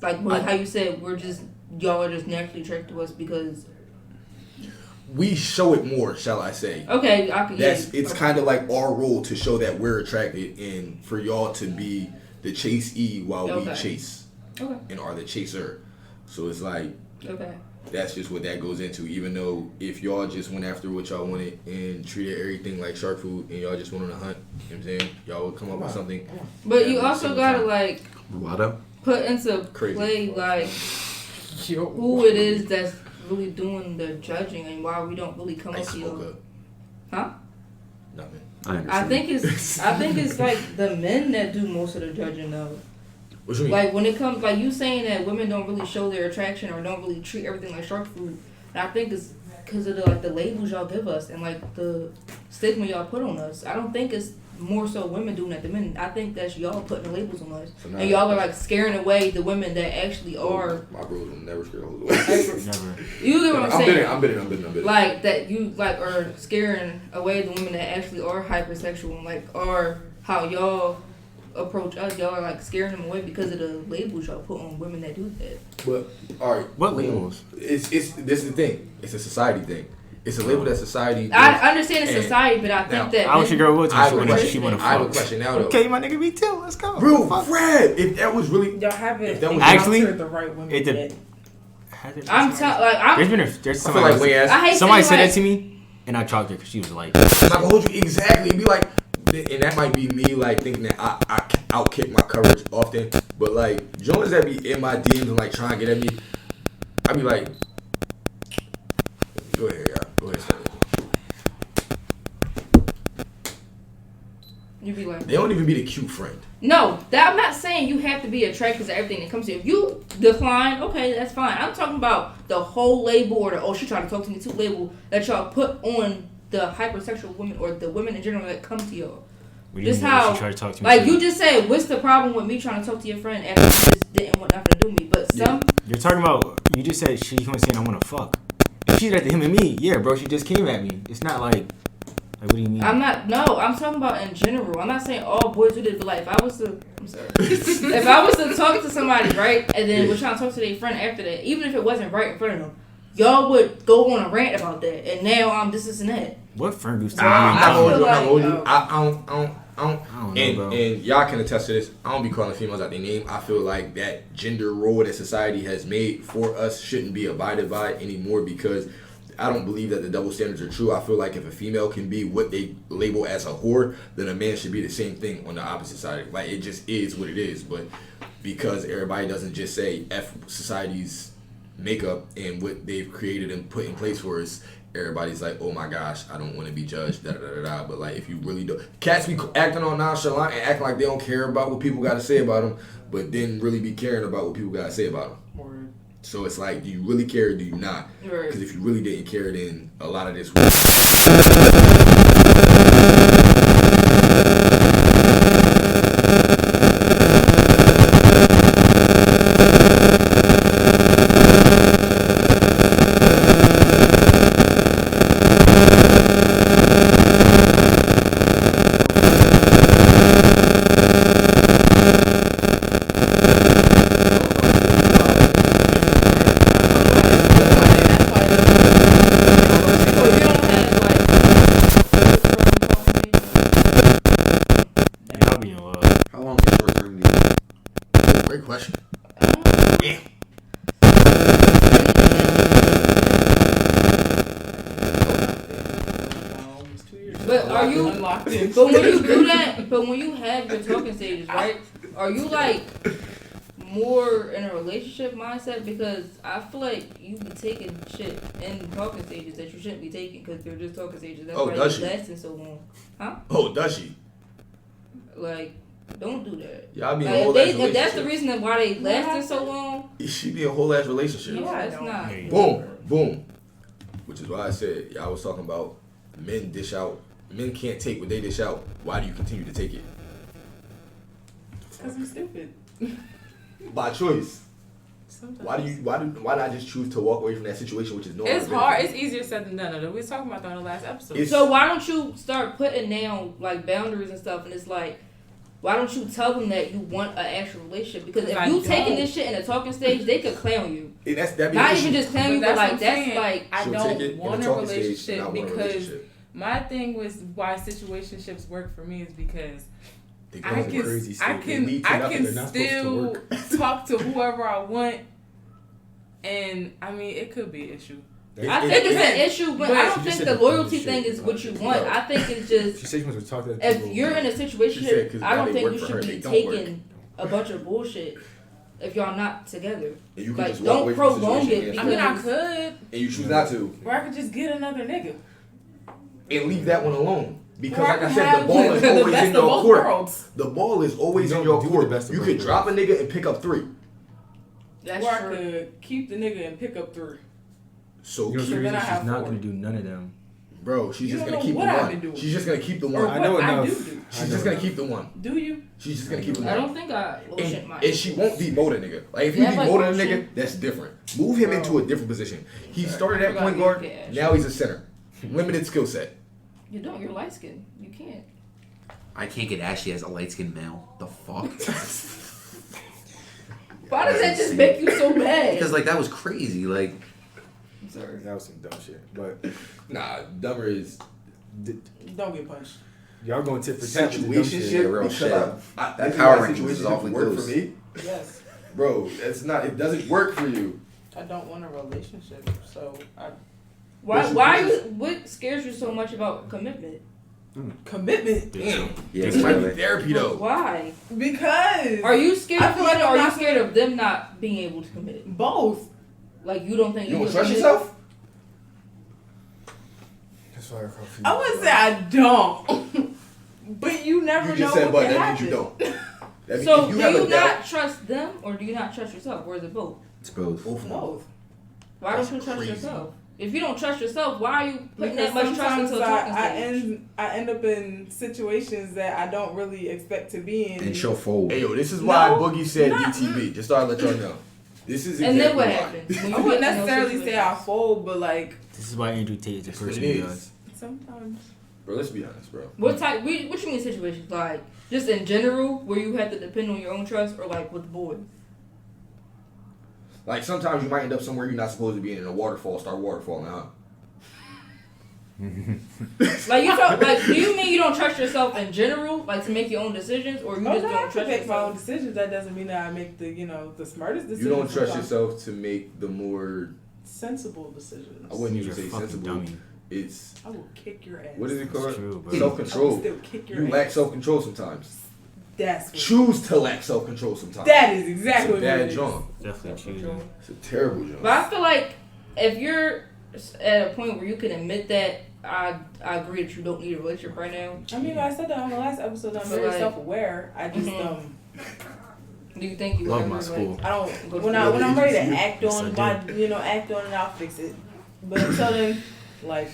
Speaker 5: Like how you said y'all are just naturally attracted to us because.
Speaker 8: We show it more, shall I say?
Speaker 5: Okay, I can.
Speaker 8: It's kind of like our role to show that we're attracted, and for y'all to be the chasee while we chase, and are the chaser. So it's like that's just what that goes into. Even though if y'all just went after what y'all wanted and treated everything like shark food, and y'all just went on a hunt, you know what I'm saying? Y'all would come up with something.
Speaker 5: But you also gotta like
Speaker 2: Mulatto?
Speaker 5: put into play like who it is that's really doing the judging and why we don't really come up to you. Huh?
Speaker 8: Nothing.
Speaker 2: I understand.
Speaker 5: I think it's like the men that do most of the judging though.
Speaker 8: What you mean?
Speaker 5: Like when it comes, like you saying that women don't really show their attraction or don't really treat everything like shark food. And I think it's because of the labels y'all give us and like the stigma y'all put on us. I don't think it's more so women doing that than men. I think that's y'all putting the labels on us,
Speaker 4: So now
Speaker 5: and y'all are like scaring away the women that actually are.
Speaker 4: My bros will never scare all the way.
Speaker 1: Never.
Speaker 5: You get what I'm saying?
Speaker 4: I'm bidding.
Speaker 5: Like that you like are scaring away the women that actually are hypersexual and like are how y'all approach us. Y'all are like scaring them away because of the labels y'all put on women that do that.
Speaker 4: But all right,
Speaker 1: What labels?
Speaker 8: It's this is the thing. It's a society thing. It's a label that society.
Speaker 5: I understand it's
Speaker 8: And
Speaker 5: society, but I think
Speaker 8: now,
Speaker 5: that
Speaker 1: I wish your girl would
Speaker 8: I have a
Speaker 1: when
Speaker 8: question.
Speaker 1: she wanna
Speaker 8: I have a
Speaker 1: fuck.
Speaker 8: question now though.
Speaker 1: Okay, my nigga, me too. Let's go.
Speaker 8: Bro,
Speaker 1: Fuck.
Speaker 8: Fred, if that was really
Speaker 3: Y'all haven't
Speaker 8: If that was-
Speaker 1: Actually,
Speaker 3: encountered the right women
Speaker 1: it
Speaker 3: yet.
Speaker 1: There's been there's
Speaker 8: I feel like when
Speaker 5: I hate
Speaker 1: somebody
Speaker 5: saying,
Speaker 1: said
Speaker 5: like,
Speaker 1: that to me, and I chalked her because she was like,
Speaker 8: I'm not gonna hold you exactly. It'd be like, and that might be me like thinking that I outkick my coverage often, but like Jones that be in my DMs and like trying to get at me, I be like, go ahead, y'all. Go ahead, start it.
Speaker 5: you be like,
Speaker 8: They don't even be the cute friend.
Speaker 5: no, that I'm not saying you have to be attracted to everything that comes to you. If you decline, okay, that's fine. I'm talking about the whole label or the she trying to talk to me too label that y'all put on the hypersexual women or the women in general that come to y'all.
Speaker 1: what do you
Speaker 5: Just
Speaker 1: mean,
Speaker 5: how,
Speaker 1: she tried to talk to me
Speaker 5: like
Speaker 1: too?
Speaker 5: you just said, what's the problem with me trying to talk to your friend after you just didn't want nothing to do with me? But some,
Speaker 1: You're talking about, you just said she was saying I want to fuck. If she did that to him and me, yeah, bro, she just came at me. It's not like what do you mean?
Speaker 5: I'm talking about in general. I'm not saying all boys do this, but like if I was to, I'm sorry, if I was to talk to somebody, right, and then we're trying to talk to their friend after that, even if it wasn't right in front of them, y'all would go on a rant about that, and now I'm this and that.
Speaker 1: What friend groups?
Speaker 5: I feel like,
Speaker 8: I don't
Speaker 1: know, bro.
Speaker 8: and y'all can attest to this. I don't be calling females out their name. I feel like that gender role that society has made for us shouldn't be abided by anymore because I don't believe that the double standards are true. I feel like if a female can be what they label as a whore, then a man should be the same thing on the opposite side. Like, it just is what it is. But because everybody doesn't just say F society's makeup and what they've created and put in place for us, everybody's like, oh my gosh, I don't want to be judged, da da da da. But like, if you really do, cats be acting all nonchalant and acting like they don't care about what people got to say about them, but then really be caring about what people got to say about them. So it's like, do you really care or do you not? Because if you really didn't care, then a lot of this question. Yeah.
Speaker 5: But are you? But when you do that, but when you have your talking stages, right? Are you like more in a relationship mindset? Because I feel like you be taking shit in talking stages that you shouldn't be taking because they're just talking stages. That's why you're lasting so long, huh?
Speaker 8: Oh, does she?
Speaker 5: Like, don't do that.
Speaker 8: Yeah, I mean,
Speaker 5: like, if that's the reason why they lasted so long,
Speaker 8: she be a whole ass relationship.
Speaker 5: Yeah, it's not.
Speaker 8: Boom, boom. Which is why I said, I was talking about men dish out. Men can't take what they dish out. Why do you continue to take it?
Speaker 3: Because I'm stupid.
Speaker 8: By choice.
Speaker 3: Sometimes.
Speaker 8: Why not just choose to walk away from that situation, which is normal?
Speaker 3: It's hard. It's easier said than done. We was talking about that in the last episode.
Speaker 5: So why don't you start putting down like boundaries and stuff? And it's like, why don't you tell them that you want an actual relationship? Because if you taking this shit in a talking stage, they could clown you. Not even just clown you, but like that's like
Speaker 3: I don't want a relationship because my thing was why situationships work for me is because I can still talk to whoever I want, and I mean it could be an issue.
Speaker 5: I think it's an issue, but I don't think the loyalty thing is what you want. I think it's just if you're in a situation, I don't think you should be taking a bunch of bullshit if y'all not together. Like, don't prolong it.
Speaker 3: I mean, I could.
Speaker 8: And you choose not to.
Speaker 3: Or I could just get another nigga.
Speaker 8: And leave that one alone. Because like I said, the ball is always in your court. The ball is always in your court. You could drop a nigga and pick up 3.
Speaker 3: That's true. I could keep the nigga and pick up 3.
Speaker 1: So then I have she's not going to do none of them.
Speaker 8: Bro, she's just going to keep the one. She's just going to keep the one.
Speaker 3: I know enough.
Speaker 8: She's just going to keep the one.
Speaker 3: Do you?
Speaker 8: She's just going to keep the one.
Speaker 5: I don't think I lotion my.
Speaker 8: And she won't demote a nigga. Like, if you demote a nigga, that's different. Move him into a different position. He started at point guard, now he's a center. Limited skill set.
Speaker 5: You don't. You're light skinned. You can't.
Speaker 2: I can't get Ashley as a light skinned male. The fuck?
Speaker 5: Why does that just make you so mad?
Speaker 2: Because like that was crazy. Like,
Speaker 7: I'm sorry, that was some dumb shit. But
Speaker 8: nah, dumber is
Speaker 3: don't get punched.
Speaker 7: Y'all going tit for tat.
Speaker 8: Situation shit, real shit.
Speaker 2: That power ranking is awfully
Speaker 8: work
Speaker 2: close
Speaker 8: for me.
Speaker 3: Yes.
Speaker 8: Bro, it's not. It doesn't work for you.
Speaker 3: I don't want a relationship, so I.
Speaker 5: What scares you so much about commitment?
Speaker 3: Commitment.
Speaker 8: Damn.
Speaker 2: Yeah,
Speaker 8: this might be therapy though.
Speaker 5: Why?
Speaker 3: Because.
Speaker 5: Are you scared of commitment or are you scared of them not being able to commit?
Speaker 3: Both.
Speaker 5: Like you don't think
Speaker 8: you don't trust yourself?
Speaker 7: That's why
Speaker 3: I wouldn't say I don't. But you never know.
Speaker 8: You just said, but that means you don't.
Speaker 5: So do you not trust them or do you not trust yourself? Or is it both?
Speaker 2: It's both.
Speaker 3: Both.
Speaker 5: Why don't you trust yourself? If you don't trust yourself, why are you putting that much trust into a talking stage?
Speaker 3: I end up in situations that I don't really expect to be in.
Speaker 2: And she'll fold.
Speaker 8: Hey yo, this is why Boogie said DTB. Just thought I'd let y'all know. This is exactly
Speaker 5: and then what
Speaker 8: why.
Speaker 5: happens?
Speaker 3: I wouldn't necessarily say I fold, but like.
Speaker 1: This is why Andrew Tate is the person he does.
Speaker 3: Sometimes.
Speaker 8: Bro, let's be honest, bro.
Speaker 5: What type? What you mean situations? Like just in general, where you have to depend on your own trust, or like with boys?
Speaker 8: Like sometimes you might end up somewhere you're not supposed to be in a waterfall, start waterfalling, huh?
Speaker 5: Like you talk, like do you mean you don't trust yourself in general, like to make your own decisions, or you just don't trust yourself?
Speaker 3: I make my own decisions. That doesn't mean that I make the the smartest decisions.
Speaker 8: You don't trust yourself to make the more
Speaker 3: sensible decisions.
Speaker 4: I wouldn't even
Speaker 1: You're
Speaker 4: say
Speaker 1: a fucking
Speaker 4: sensible.
Speaker 1: dummy.
Speaker 4: It's
Speaker 3: I will kick your ass.
Speaker 4: what is it called?
Speaker 1: true, bro.
Speaker 3: I will
Speaker 4: Self-control.
Speaker 3: still kick your
Speaker 4: You
Speaker 3: ass.
Speaker 4: lack self-control sometimes.
Speaker 3: That's what
Speaker 4: Choose to lack self-control sometimes.
Speaker 3: that is exactly
Speaker 4: It's
Speaker 3: what
Speaker 4: a
Speaker 3: it
Speaker 4: bad
Speaker 3: is.
Speaker 4: job.
Speaker 1: Definitely choosing.
Speaker 4: It's a terrible job.
Speaker 5: But I feel like if you're at a point where you can admit that, I agree that you don't need a relationship right now.
Speaker 3: I mean, I said that on the last episode. I'm
Speaker 5: So,
Speaker 3: very
Speaker 5: like-
Speaker 3: self-aware. I just
Speaker 5: Do you think you
Speaker 1: Love
Speaker 5: ever,
Speaker 1: my
Speaker 5: like,
Speaker 1: school.
Speaker 3: I don't
Speaker 5: Go
Speaker 3: when
Speaker 5: to
Speaker 3: I'm ready to
Speaker 4: you.
Speaker 3: act
Speaker 1: Yes,
Speaker 3: on
Speaker 1: I
Speaker 3: my act on it, I'll fix it. But until then, like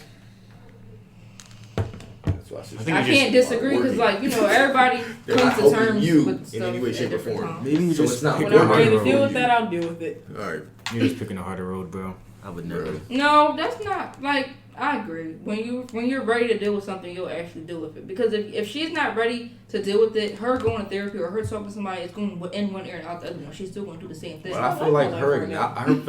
Speaker 4: That's why I said
Speaker 1: think
Speaker 5: I
Speaker 1: you
Speaker 5: can't
Speaker 4: just
Speaker 5: disagree because,
Speaker 4: working.
Speaker 5: like, everybody
Speaker 4: They're
Speaker 5: comes
Speaker 4: not
Speaker 5: to
Speaker 4: helping
Speaker 5: terms
Speaker 4: you
Speaker 5: with
Speaker 4: in
Speaker 5: stuff
Speaker 4: any way,
Speaker 5: at
Speaker 4: shape, or
Speaker 5: different
Speaker 4: form.
Speaker 5: times.
Speaker 1: Maybe you
Speaker 4: So
Speaker 1: just
Speaker 4: it's not
Speaker 1: pick
Speaker 3: when
Speaker 1: a
Speaker 3: I'm ready
Speaker 1: harder
Speaker 3: to deal
Speaker 1: road.
Speaker 3: with that, I'll deal with it.
Speaker 4: All right,
Speaker 1: You're just picking a harder road, bro. I would never.
Speaker 4: bro.
Speaker 5: No, that's not, like, I agree. When you're ready to deal with something, you'll actually deal with it. Because if she's not ready to deal with it, her going to therapy or her talking to somebody is going in one ear and out the other one. She's still going to do the same thing.
Speaker 4: But I feel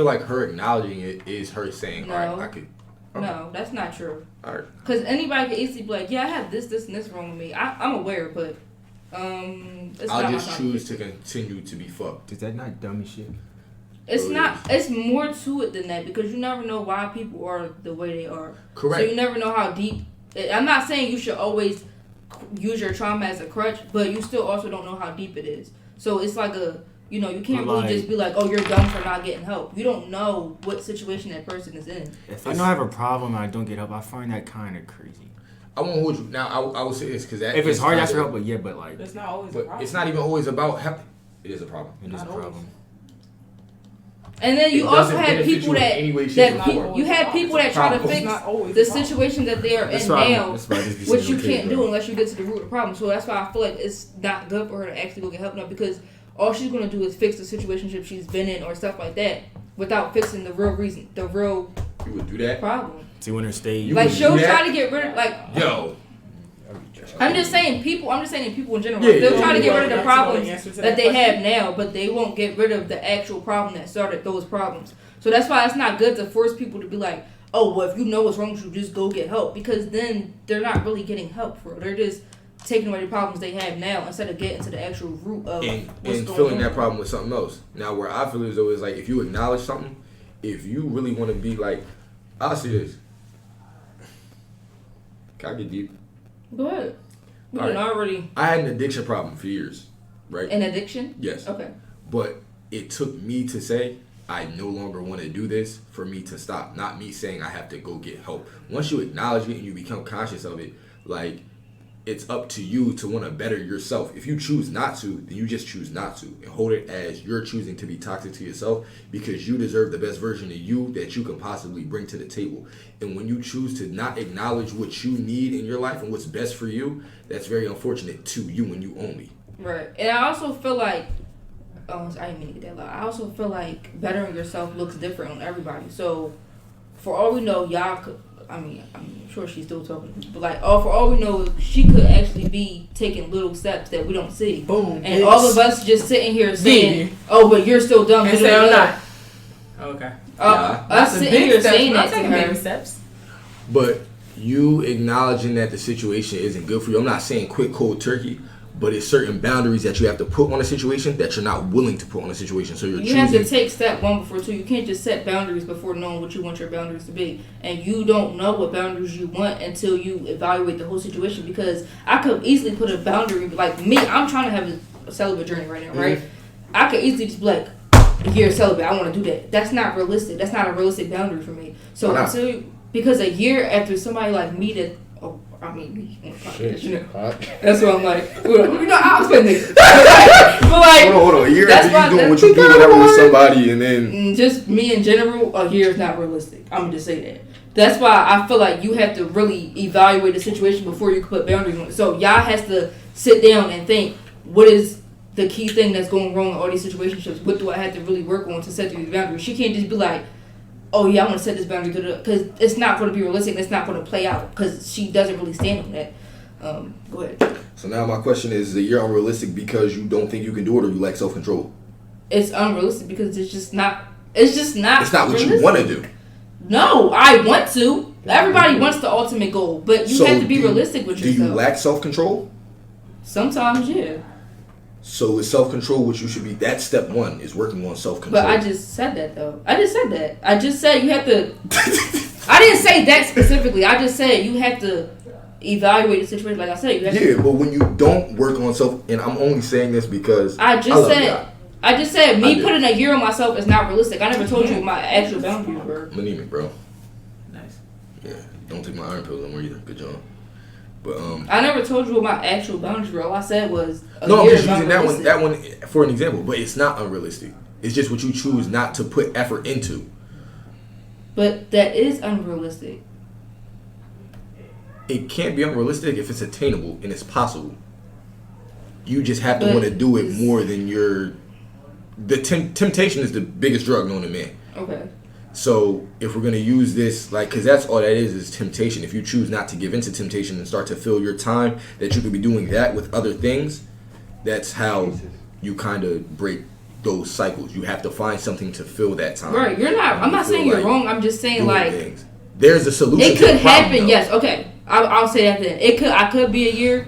Speaker 4: like her acknowledging it is her saying, all right,
Speaker 5: No.
Speaker 4: I could.
Speaker 5: No, that's not true.
Speaker 4: All right.
Speaker 5: Because anybody can easily be like, yeah, I have this, and this wrong with me. I'm aware, but it's
Speaker 4: I'll
Speaker 5: not
Speaker 4: just
Speaker 5: my
Speaker 4: choose
Speaker 5: time.
Speaker 4: to continue to be fucked.
Speaker 1: Is that not dummy shit?
Speaker 5: It's
Speaker 4: Oh,
Speaker 5: not. It's more to it than that because you never know why people are the way they are.
Speaker 4: Correct.
Speaker 5: So you never know how deep. I'm not saying you should always use your trauma as a crutch, but you still also don't know how deep it is. So it's like you can't
Speaker 1: But,
Speaker 5: really
Speaker 1: like-
Speaker 5: just be like, oh, you're dumb for not getting help. You don't know what situation that person is in.
Speaker 1: If I know I have a problem and I don't get help, I find that kind of crazy.
Speaker 4: I won't hold you. Now, I will say this because
Speaker 1: If it's hard, that's for help. But yeah, but like,
Speaker 3: It's not always a
Speaker 4: But
Speaker 3: problem.
Speaker 4: it's not even always about help. It is a problem.
Speaker 1: it is a
Speaker 3: Not always.
Speaker 1: problem.
Speaker 5: And then you
Speaker 4: It
Speaker 5: also
Speaker 4: doesn't
Speaker 5: had
Speaker 4: benefit
Speaker 5: people
Speaker 4: you in
Speaker 5: that
Speaker 4: any way, shape, or
Speaker 3: Not
Speaker 5: that
Speaker 4: form.
Speaker 3: always
Speaker 5: you had
Speaker 3: a
Speaker 5: people
Speaker 3: problem.
Speaker 5: that try to
Speaker 4: It's
Speaker 5: fix
Speaker 3: not always
Speaker 5: the
Speaker 3: a problem.
Speaker 5: situation that they are
Speaker 1: That's
Speaker 5: in
Speaker 1: why.
Speaker 5: now.
Speaker 1: That's why I just be
Speaker 5: Which
Speaker 1: saying,
Speaker 5: you
Speaker 1: okay,
Speaker 5: can't
Speaker 1: bro.
Speaker 5: do unless you get to the root of the problem. So that's why I feel like it's not good for her to actually go get help now because all she's gonna do is fix the situationship she's been in or stuff like that without fixing the real reason, the real
Speaker 4: You would do that?
Speaker 5: problem.
Speaker 1: See when her stage.
Speaker 4: You
Speaker 5: Like
Speaker 4: would
Speaker 5: she'll
Speaker 4: do that?
Speaker 5: try to get rid of like
Speaker 4: Yo.
Speaker 5: I'm just saying people in people in general.
Speaker 4: Yeah,
Speaker 5: They'll
Speaker 4: yeah,
Speaker 5: try to
Speaker 4: yeah.
Speaker 5: get rid of the
Speaker 3: That's the only
Speaker 5: problems
Speaker 3: answer to
Speaker 5: that they
Speaker 3: question.
Speaker 5: have now, but they won't get rid of the actual problem that started those problems. So that's why it's not good to force people to be like, oh, well, if you know what's wrong with you, just go get help. Because then they're not really getting help for it. They're just taking away the problems they have now instead of getting to the actual root of
Speaker 4: And
Speaker 5: what's going
Speaker 4: filling
Speaker 5: on.
Speaker 4: that problem with something else. Now, where I feel is though is like if you acknowledge something, if you really want to be like, I'll say this. Can I get deep?
Speaker 5: Go ahead. We
Speaker 4: All
Speaker 5: done
Speaker 4: right.
Speaker 5: already
Speaker 4: I had an addiction problem for years, right?
Speaker 5: an addiction.
Speaker 4: Yes.
Speaker 5: Okay.
Speaker 4: But it took me to say, I no longer want to do this for me to stop. Not me saying I have to go get help. Once you acknowledge it and you become conscious of it, like, it's up to you to want to better yourself. If you choose not to, then you just choose not to. And hold it as you're choosing to be toxic to yourself because you deserve the best version of you that you can possibly bring to the table. And when you choose to not acknowledge what you need in your life and what's best for you, that's very unfortunate to you and you only.
Speaker 5: Right. And I also feel like, I didn't mean to get that loud. I also feel like bettering yourself looks different on everybody. So, for all we know, y'all could, I'm sure she's still talking, but like, for all we know, she could actually be taking little steps that we don't see.
Speaker 3: Boom.
Speaker 5: And all of us just sitting here saying, oh, but you're still dumb.
Speaker 3: And say I'm not. Okay.
Speaker 4: Yeah.
Speaker 5: Us sitting here saying
Speaker 3: I'm
Speaker 5: that to
Speaker 3: taking baby
Speaker 5: her.
Speaker 3: steps.
Speaker 4: But you acknowledging that the situation isn't good for you. I'm not saying quit cold turkey, but it's certain boundaries that you have to put on a situation that you're not willing to put on a situation. So you're
Speaker 5: You have to
Speaker 4: choosing.
Speaker 5: take step one before two. You can't just set boundaries before knowing what you want your boundaries to be. And you don't know what boundaries you want until you evaluate the whole situation. Because I could easily put a boundary, like me, I'm trying to have a celibate journey right now, right? I could easily just be like, you're celibate, I want to do that. That's not realistic. That's not a realistic boundary for me. So
Speaker 4: Why not?
Speaker 5: because a year after somebody like me that, that's what I'm like. I'll explain this. But like,
Speaker 4: Hold on. A year
Speaker 5: that's
Speaker 4: after
Speaker 5: why-
Speaker 4: you doing what you do, whatever with somebody, and then
Speaker 5: just me in general, a year is not realistic. I'm gonna just say that. That's why I feel like you have to really evaluate the situation before you can put boundaries on it. So y'all has to sit down and think, what is the key thing that's going wrong in all these situationships? What do I have to really work on to set these boundaries? She can't just be like, oh yeah, I want to set this boundary, because it's not going to be realistic and it's not going to play out because she doesn't really stand on that. Go ahead.
Speaker 4: So now my question is you're unrealistic because you don't think you can do it or you lack self-control?
Speaker 5: It's unrealistic because it's just not. It's not
Speaker 4: what
Speaker 5: realistic.
Speaker 4: you want to do.
Speaker 5: No, I want to. Everybody wants the ultimate goal, but you
Speaker 4: So
Speaker 5: have to be
Speaker 4: do-
Speaker 5: realistic with
Speaker 4: Do
Speaker 5: yourself.
Speaker 4: you lack self-control?
Speaker 5: Sometimes, yeah.
Speaker 8: So with self-control, what you should be, that's step one, is working on self-control.
Speaker 5: But I just said that, though. I just said that. I just said you have to... I didn't say that specifically. I just said you have to evaluate the situation. Like I said, you have to...
Speaker 8: But when you don't work on self... And I'm only saying this because
Speaker 5: I just said me putting a year on myself is not realistic. I never told you what my actual boundaries were.
Speaker 8: I'm anemic, bro.
Speaker 6: Nice.
Speaker 8: Yeah, don't take my iron pills no more either. Good job. But
Speaker 5: I never told you what my actual boundaries were. All I said was
Speaker 8: I'm just using that one for an example. But it's not unrealistic. It's just what you choose not to put effort into.
Speaker 5: But that is unrealistic.
Speaker 8: It can't be unrealistic if it's attainable and it's possible. You just have to want to do it more than the temptation is the biggest drug known to man.
Speaker 5: Okay.
Speaker 8: So if we're going to use this, like, because that's all that is temptation. If you choose not to give into temptation and start to fill your time that you could be doing that with other things, that's how you kind of break those cycles. You have to find something to fill that time.
Speaker 5: Right. You're not. I'm not saying you're wrong. I'm just saying like
Speaker 8: things. There's a solution.
Speaker 5: It could happen. Yes. Okay. I'll say that then. I could be a year,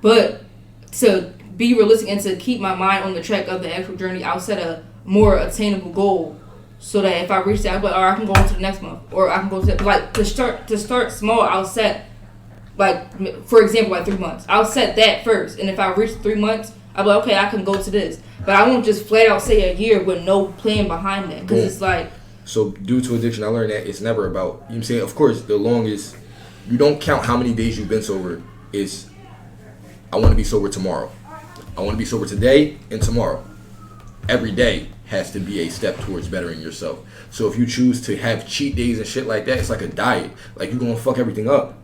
Speaker 5: but to be realistic and to keep my mind on the track of the actual journey, I'll set a more attainable goal. So that if I reach that, or I can go into the next month, or I can go to like to start small. I'll set like for example like 3 months. I'll set that first, and if I reach 3 months, I'll be like, okay, I can go to this. But I won't just flat out say a year with no plan behind that, because it's like.
Speaker 8: So due to addiction, I learned that it's never about, you know what I'm saying. Of course, the longest you don't count how many days you've been sober. Is I want to be sober tomorrow. I want to be sober today and tomorrow. Every day has to be a step towards bettering yourself. So if you choose to have cheat days and shit like that, it's like a diet. Like you're gonna fuck everything up.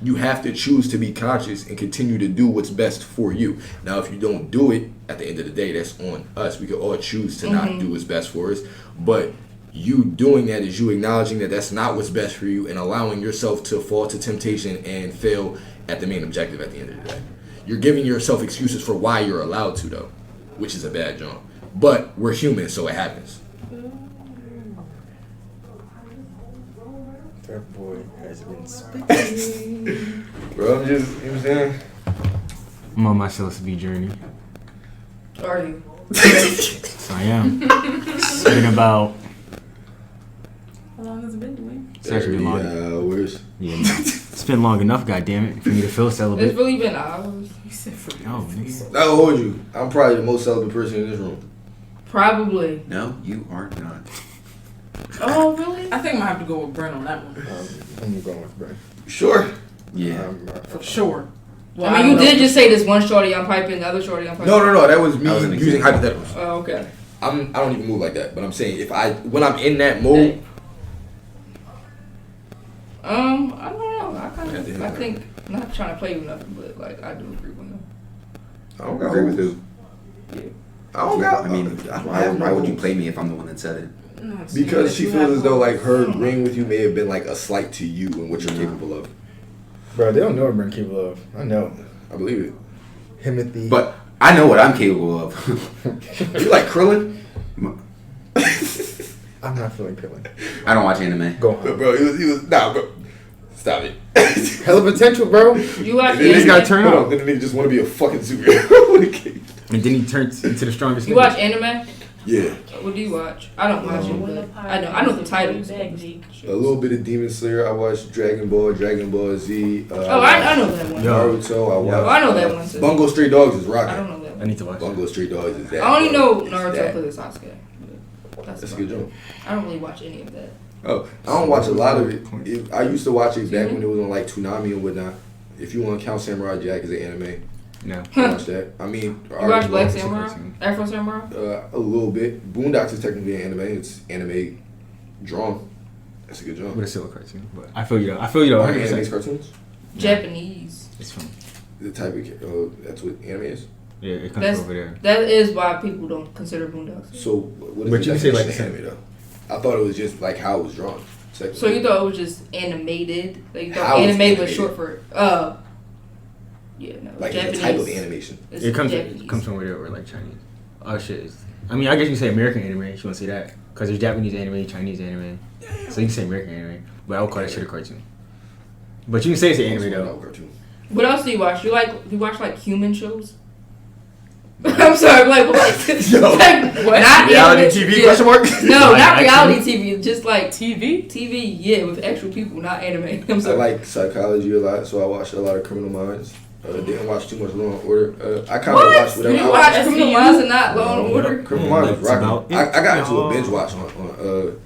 Speaker 8: You have to choose to be conscious and continue to do what's best for you. Now, if you don't do it, at the end of the day, that's on us. We could all choose to not do what's best for us. But you doing that is you acknowledging that that's not what's best for you and allowing yourself to fall to temptation and fail at the main objective at the end of the day. You're giving yourself excuses for why you're allowed to, though, which is a bad job. But we're human, so it happens.
Speaker 7: That boy has been speaking.
Speaker 4: Bro, I'm just, you know what I'm saying?
Speaker 1: I'm on my CLSB journey.
Speaker 5: Are you?
Speaker 1: So I am. It's been about.
Speaker 3: How long has it been doing?
Speaker 1: It's actually been long.
Speaker 8: Hours.
Speaker 1: Yeah, it's been long enough, goddammit, for me to feel celibate.
Speaker 5: It's really been hours.
Speaker 3: You said for
Speaker 1: Oh, nigga.
Speaker 8: I'll hold you. I'm probably the most celibate person in this room.
Speaker 5: Probably.
Speaker 2: No, you are not.
Speaker 5: Oh, really?
Speaker 3: I think I'm gonna have to go with Brent on that one.
Speaker 7: I'm going with Brent.
Speaker 8: Sure.
Speaker 2: Yeah.
Speaker 3: For sure.
Speaker 5: Well, I mean, you did just say this one shorty I'm piping, the other shorty I'm piping.
Speaker 8: No. That was me
Speaker 2: That was an
Speaker 8: using
Speaker 2: example.
Speaker 8: hypotheticals.
Speaker 5: Oh, okay.
Speaker 8: I don't even move like that, but I'm saying when I'm in that mode.
Speaker 5: I don't know. I think I'm not trying to play with nothing, but like I do agree with him.
Speaker 8: I don't agree with you.
Speaker 5: Yeah.
Speaker 8: I don't got.
Speaker 2: I mean, why would you play me if I'm the one that said it?
Speaker 8: Because she feels as though like her agreeing with you may have been like a slight to you and what you're capable of.
Speaker 7: Bro, they don't know what Brent capable of. I know.
Speaker 8: I believe it.
Speaker 7: Timothy.
Speaker 2: But I know what I'm capable of.
Speaker 8: You like Krillin?
Speaker 7: I'm not feeling Krillin.
Speaker 2: I don't watch anime.
Speaker 7: Go on.
Speaker 8: Bro, he was nah, bro. Stop it.
Speaker 7: Hell of potential, bro.
Speaker 5: You watch
Speaker 8: Then
Speaker 1: He's gotta turn
Speaker 8: Hold
Speaker 1: up.
Speaker 8: on, then the nigga just want to be a fucking superhero.
Speaker 1: And then he turns into the strongest.
Speaker 5: You
Speaker 1: nigga.
Speaker 5: watch anime?
Speaker 8: Yeah.
Speaker 5: What do you watch? I don't watch it, but I know the titles.
Speaker 8: A little bit of Demon Slayer. I watched Dragon Ball Z.
Speaker 5: Oh, I know that one.
Speaker 8: Naruto. I watched.
Speaker 5: Oh, I know that one too.
Speaker 8: Bungo Stray Dogs is rocking.
Speaker 5: I don't know that
Speaker 1: I
Speaker 5: one.
Speaker 1: need to watch.
Speaker 8: Bungo Stray Dogs is that.
Speaker 5: I only know
Speaker 8: It's
Speaker 5: Naruto
Speaker 8: that.
Speaker 5: because it's Sasuke. but
Speaker 8: That's a
Speaker 5: about
Speaker 8: good
Speaker 5: it.
Speaker 8: joke.
Speaker 5: I don't really watch any of that.
Speaker 8: Oh, I don't watch a lot of it. I used to watch it back when it was on like Toonami and whatnot. If you want to count Samurai Jack as an anime,
Speaker 1: No.
Speaker 8: I watch that. I mean,
Speaker 5: You watch Black
Speaker 1: it's a
Speaker 5: Samurai?
Speaker 1: cartoon.
Speaker 5: Afro Samurai?
Speaker 8: a little bit. Boondocks is technically an anime. It's anime drawn. That's a good job.
Speaker 1: But it's still a cartoon. But I feel you though.
Speaker 8: Are
Speaker 1: 100%.
Speaker 8: anime's cartoons?
Speaker 5: Japanese.
Speaker 1: It's fun.
Speaker 8: The type of that's what anime is.
Speaker 1: Yeah, it comes
Speaker 5: That's
Speaker 1: over there.
Speaker 5: that is why people don't consider Boondocks.
Speaker 8: So what is
Speaker 1: But
Speaker 8: the
Speaker 1: you can say, like,
Speaker 8: definition of anime though? I thought it was just like how it was drawn.
Speaker 5: So you thought it was just animated? Like you
Speaker 8: How
Speaker 5: thought
Speaker 8: it's
Speaker 5: anime was
Speaker 8: animated.
Speaker 5: short for yeah, no.
Speaker 8: like
Speaker 5: Japanese.
Speaker 8: the type of animation.
Speaker 5: It's
Speaker 1: It
Speaker 5: Japanese.
Speaker 1: comes from over there or like Chinese. Oh shit. I mean, I guess you can say American anime if you want to say that. Because there's Japanese anime, Chinese anime. So you can say American anime. But I would call that shit a cartoon. But you can say it's an anime though.
Speaker 8: Cartoon.
Speaker 5: What else do you watch? You watch like human shows? I'm sorry, like
Speaker 8: Yo.
Speaker 3: What?
Speaker 5: not
Speaker 8: Reality
Speaker 5: anime-
Speaker 8: TV?
Speaker 5: yeah.
Speaker 8: Question mark?
Speaker 5: No,
Speaker 1: Live
Speaker 5: not
Speaker 1: action?
Speaker 5: reality TV. Just like
Speaker 3: TV?
Speaker 5: TV, yeah, with actual people, not anime. I'm
Speaker 4: I
Speaker 5: sorry.
Speaker 4: like psychology a lot, so I watched a lot of Criminal Minds. Didn't watch too much Law and Order. I kind of watched
Speaker 5: You
Speaker 4: whatever.
Speaker 5: watch
Speaker 3: SVU?
Speaker 5: Criminal Minds and not Law and Order?
Speaker 4: Criminal Minds was
Speaker 1: It's
Speaker 4: rocking.
Speaker 1: about
Speaker 4: I got into
Speaker 1: it.
Speaker 4: a binge watch on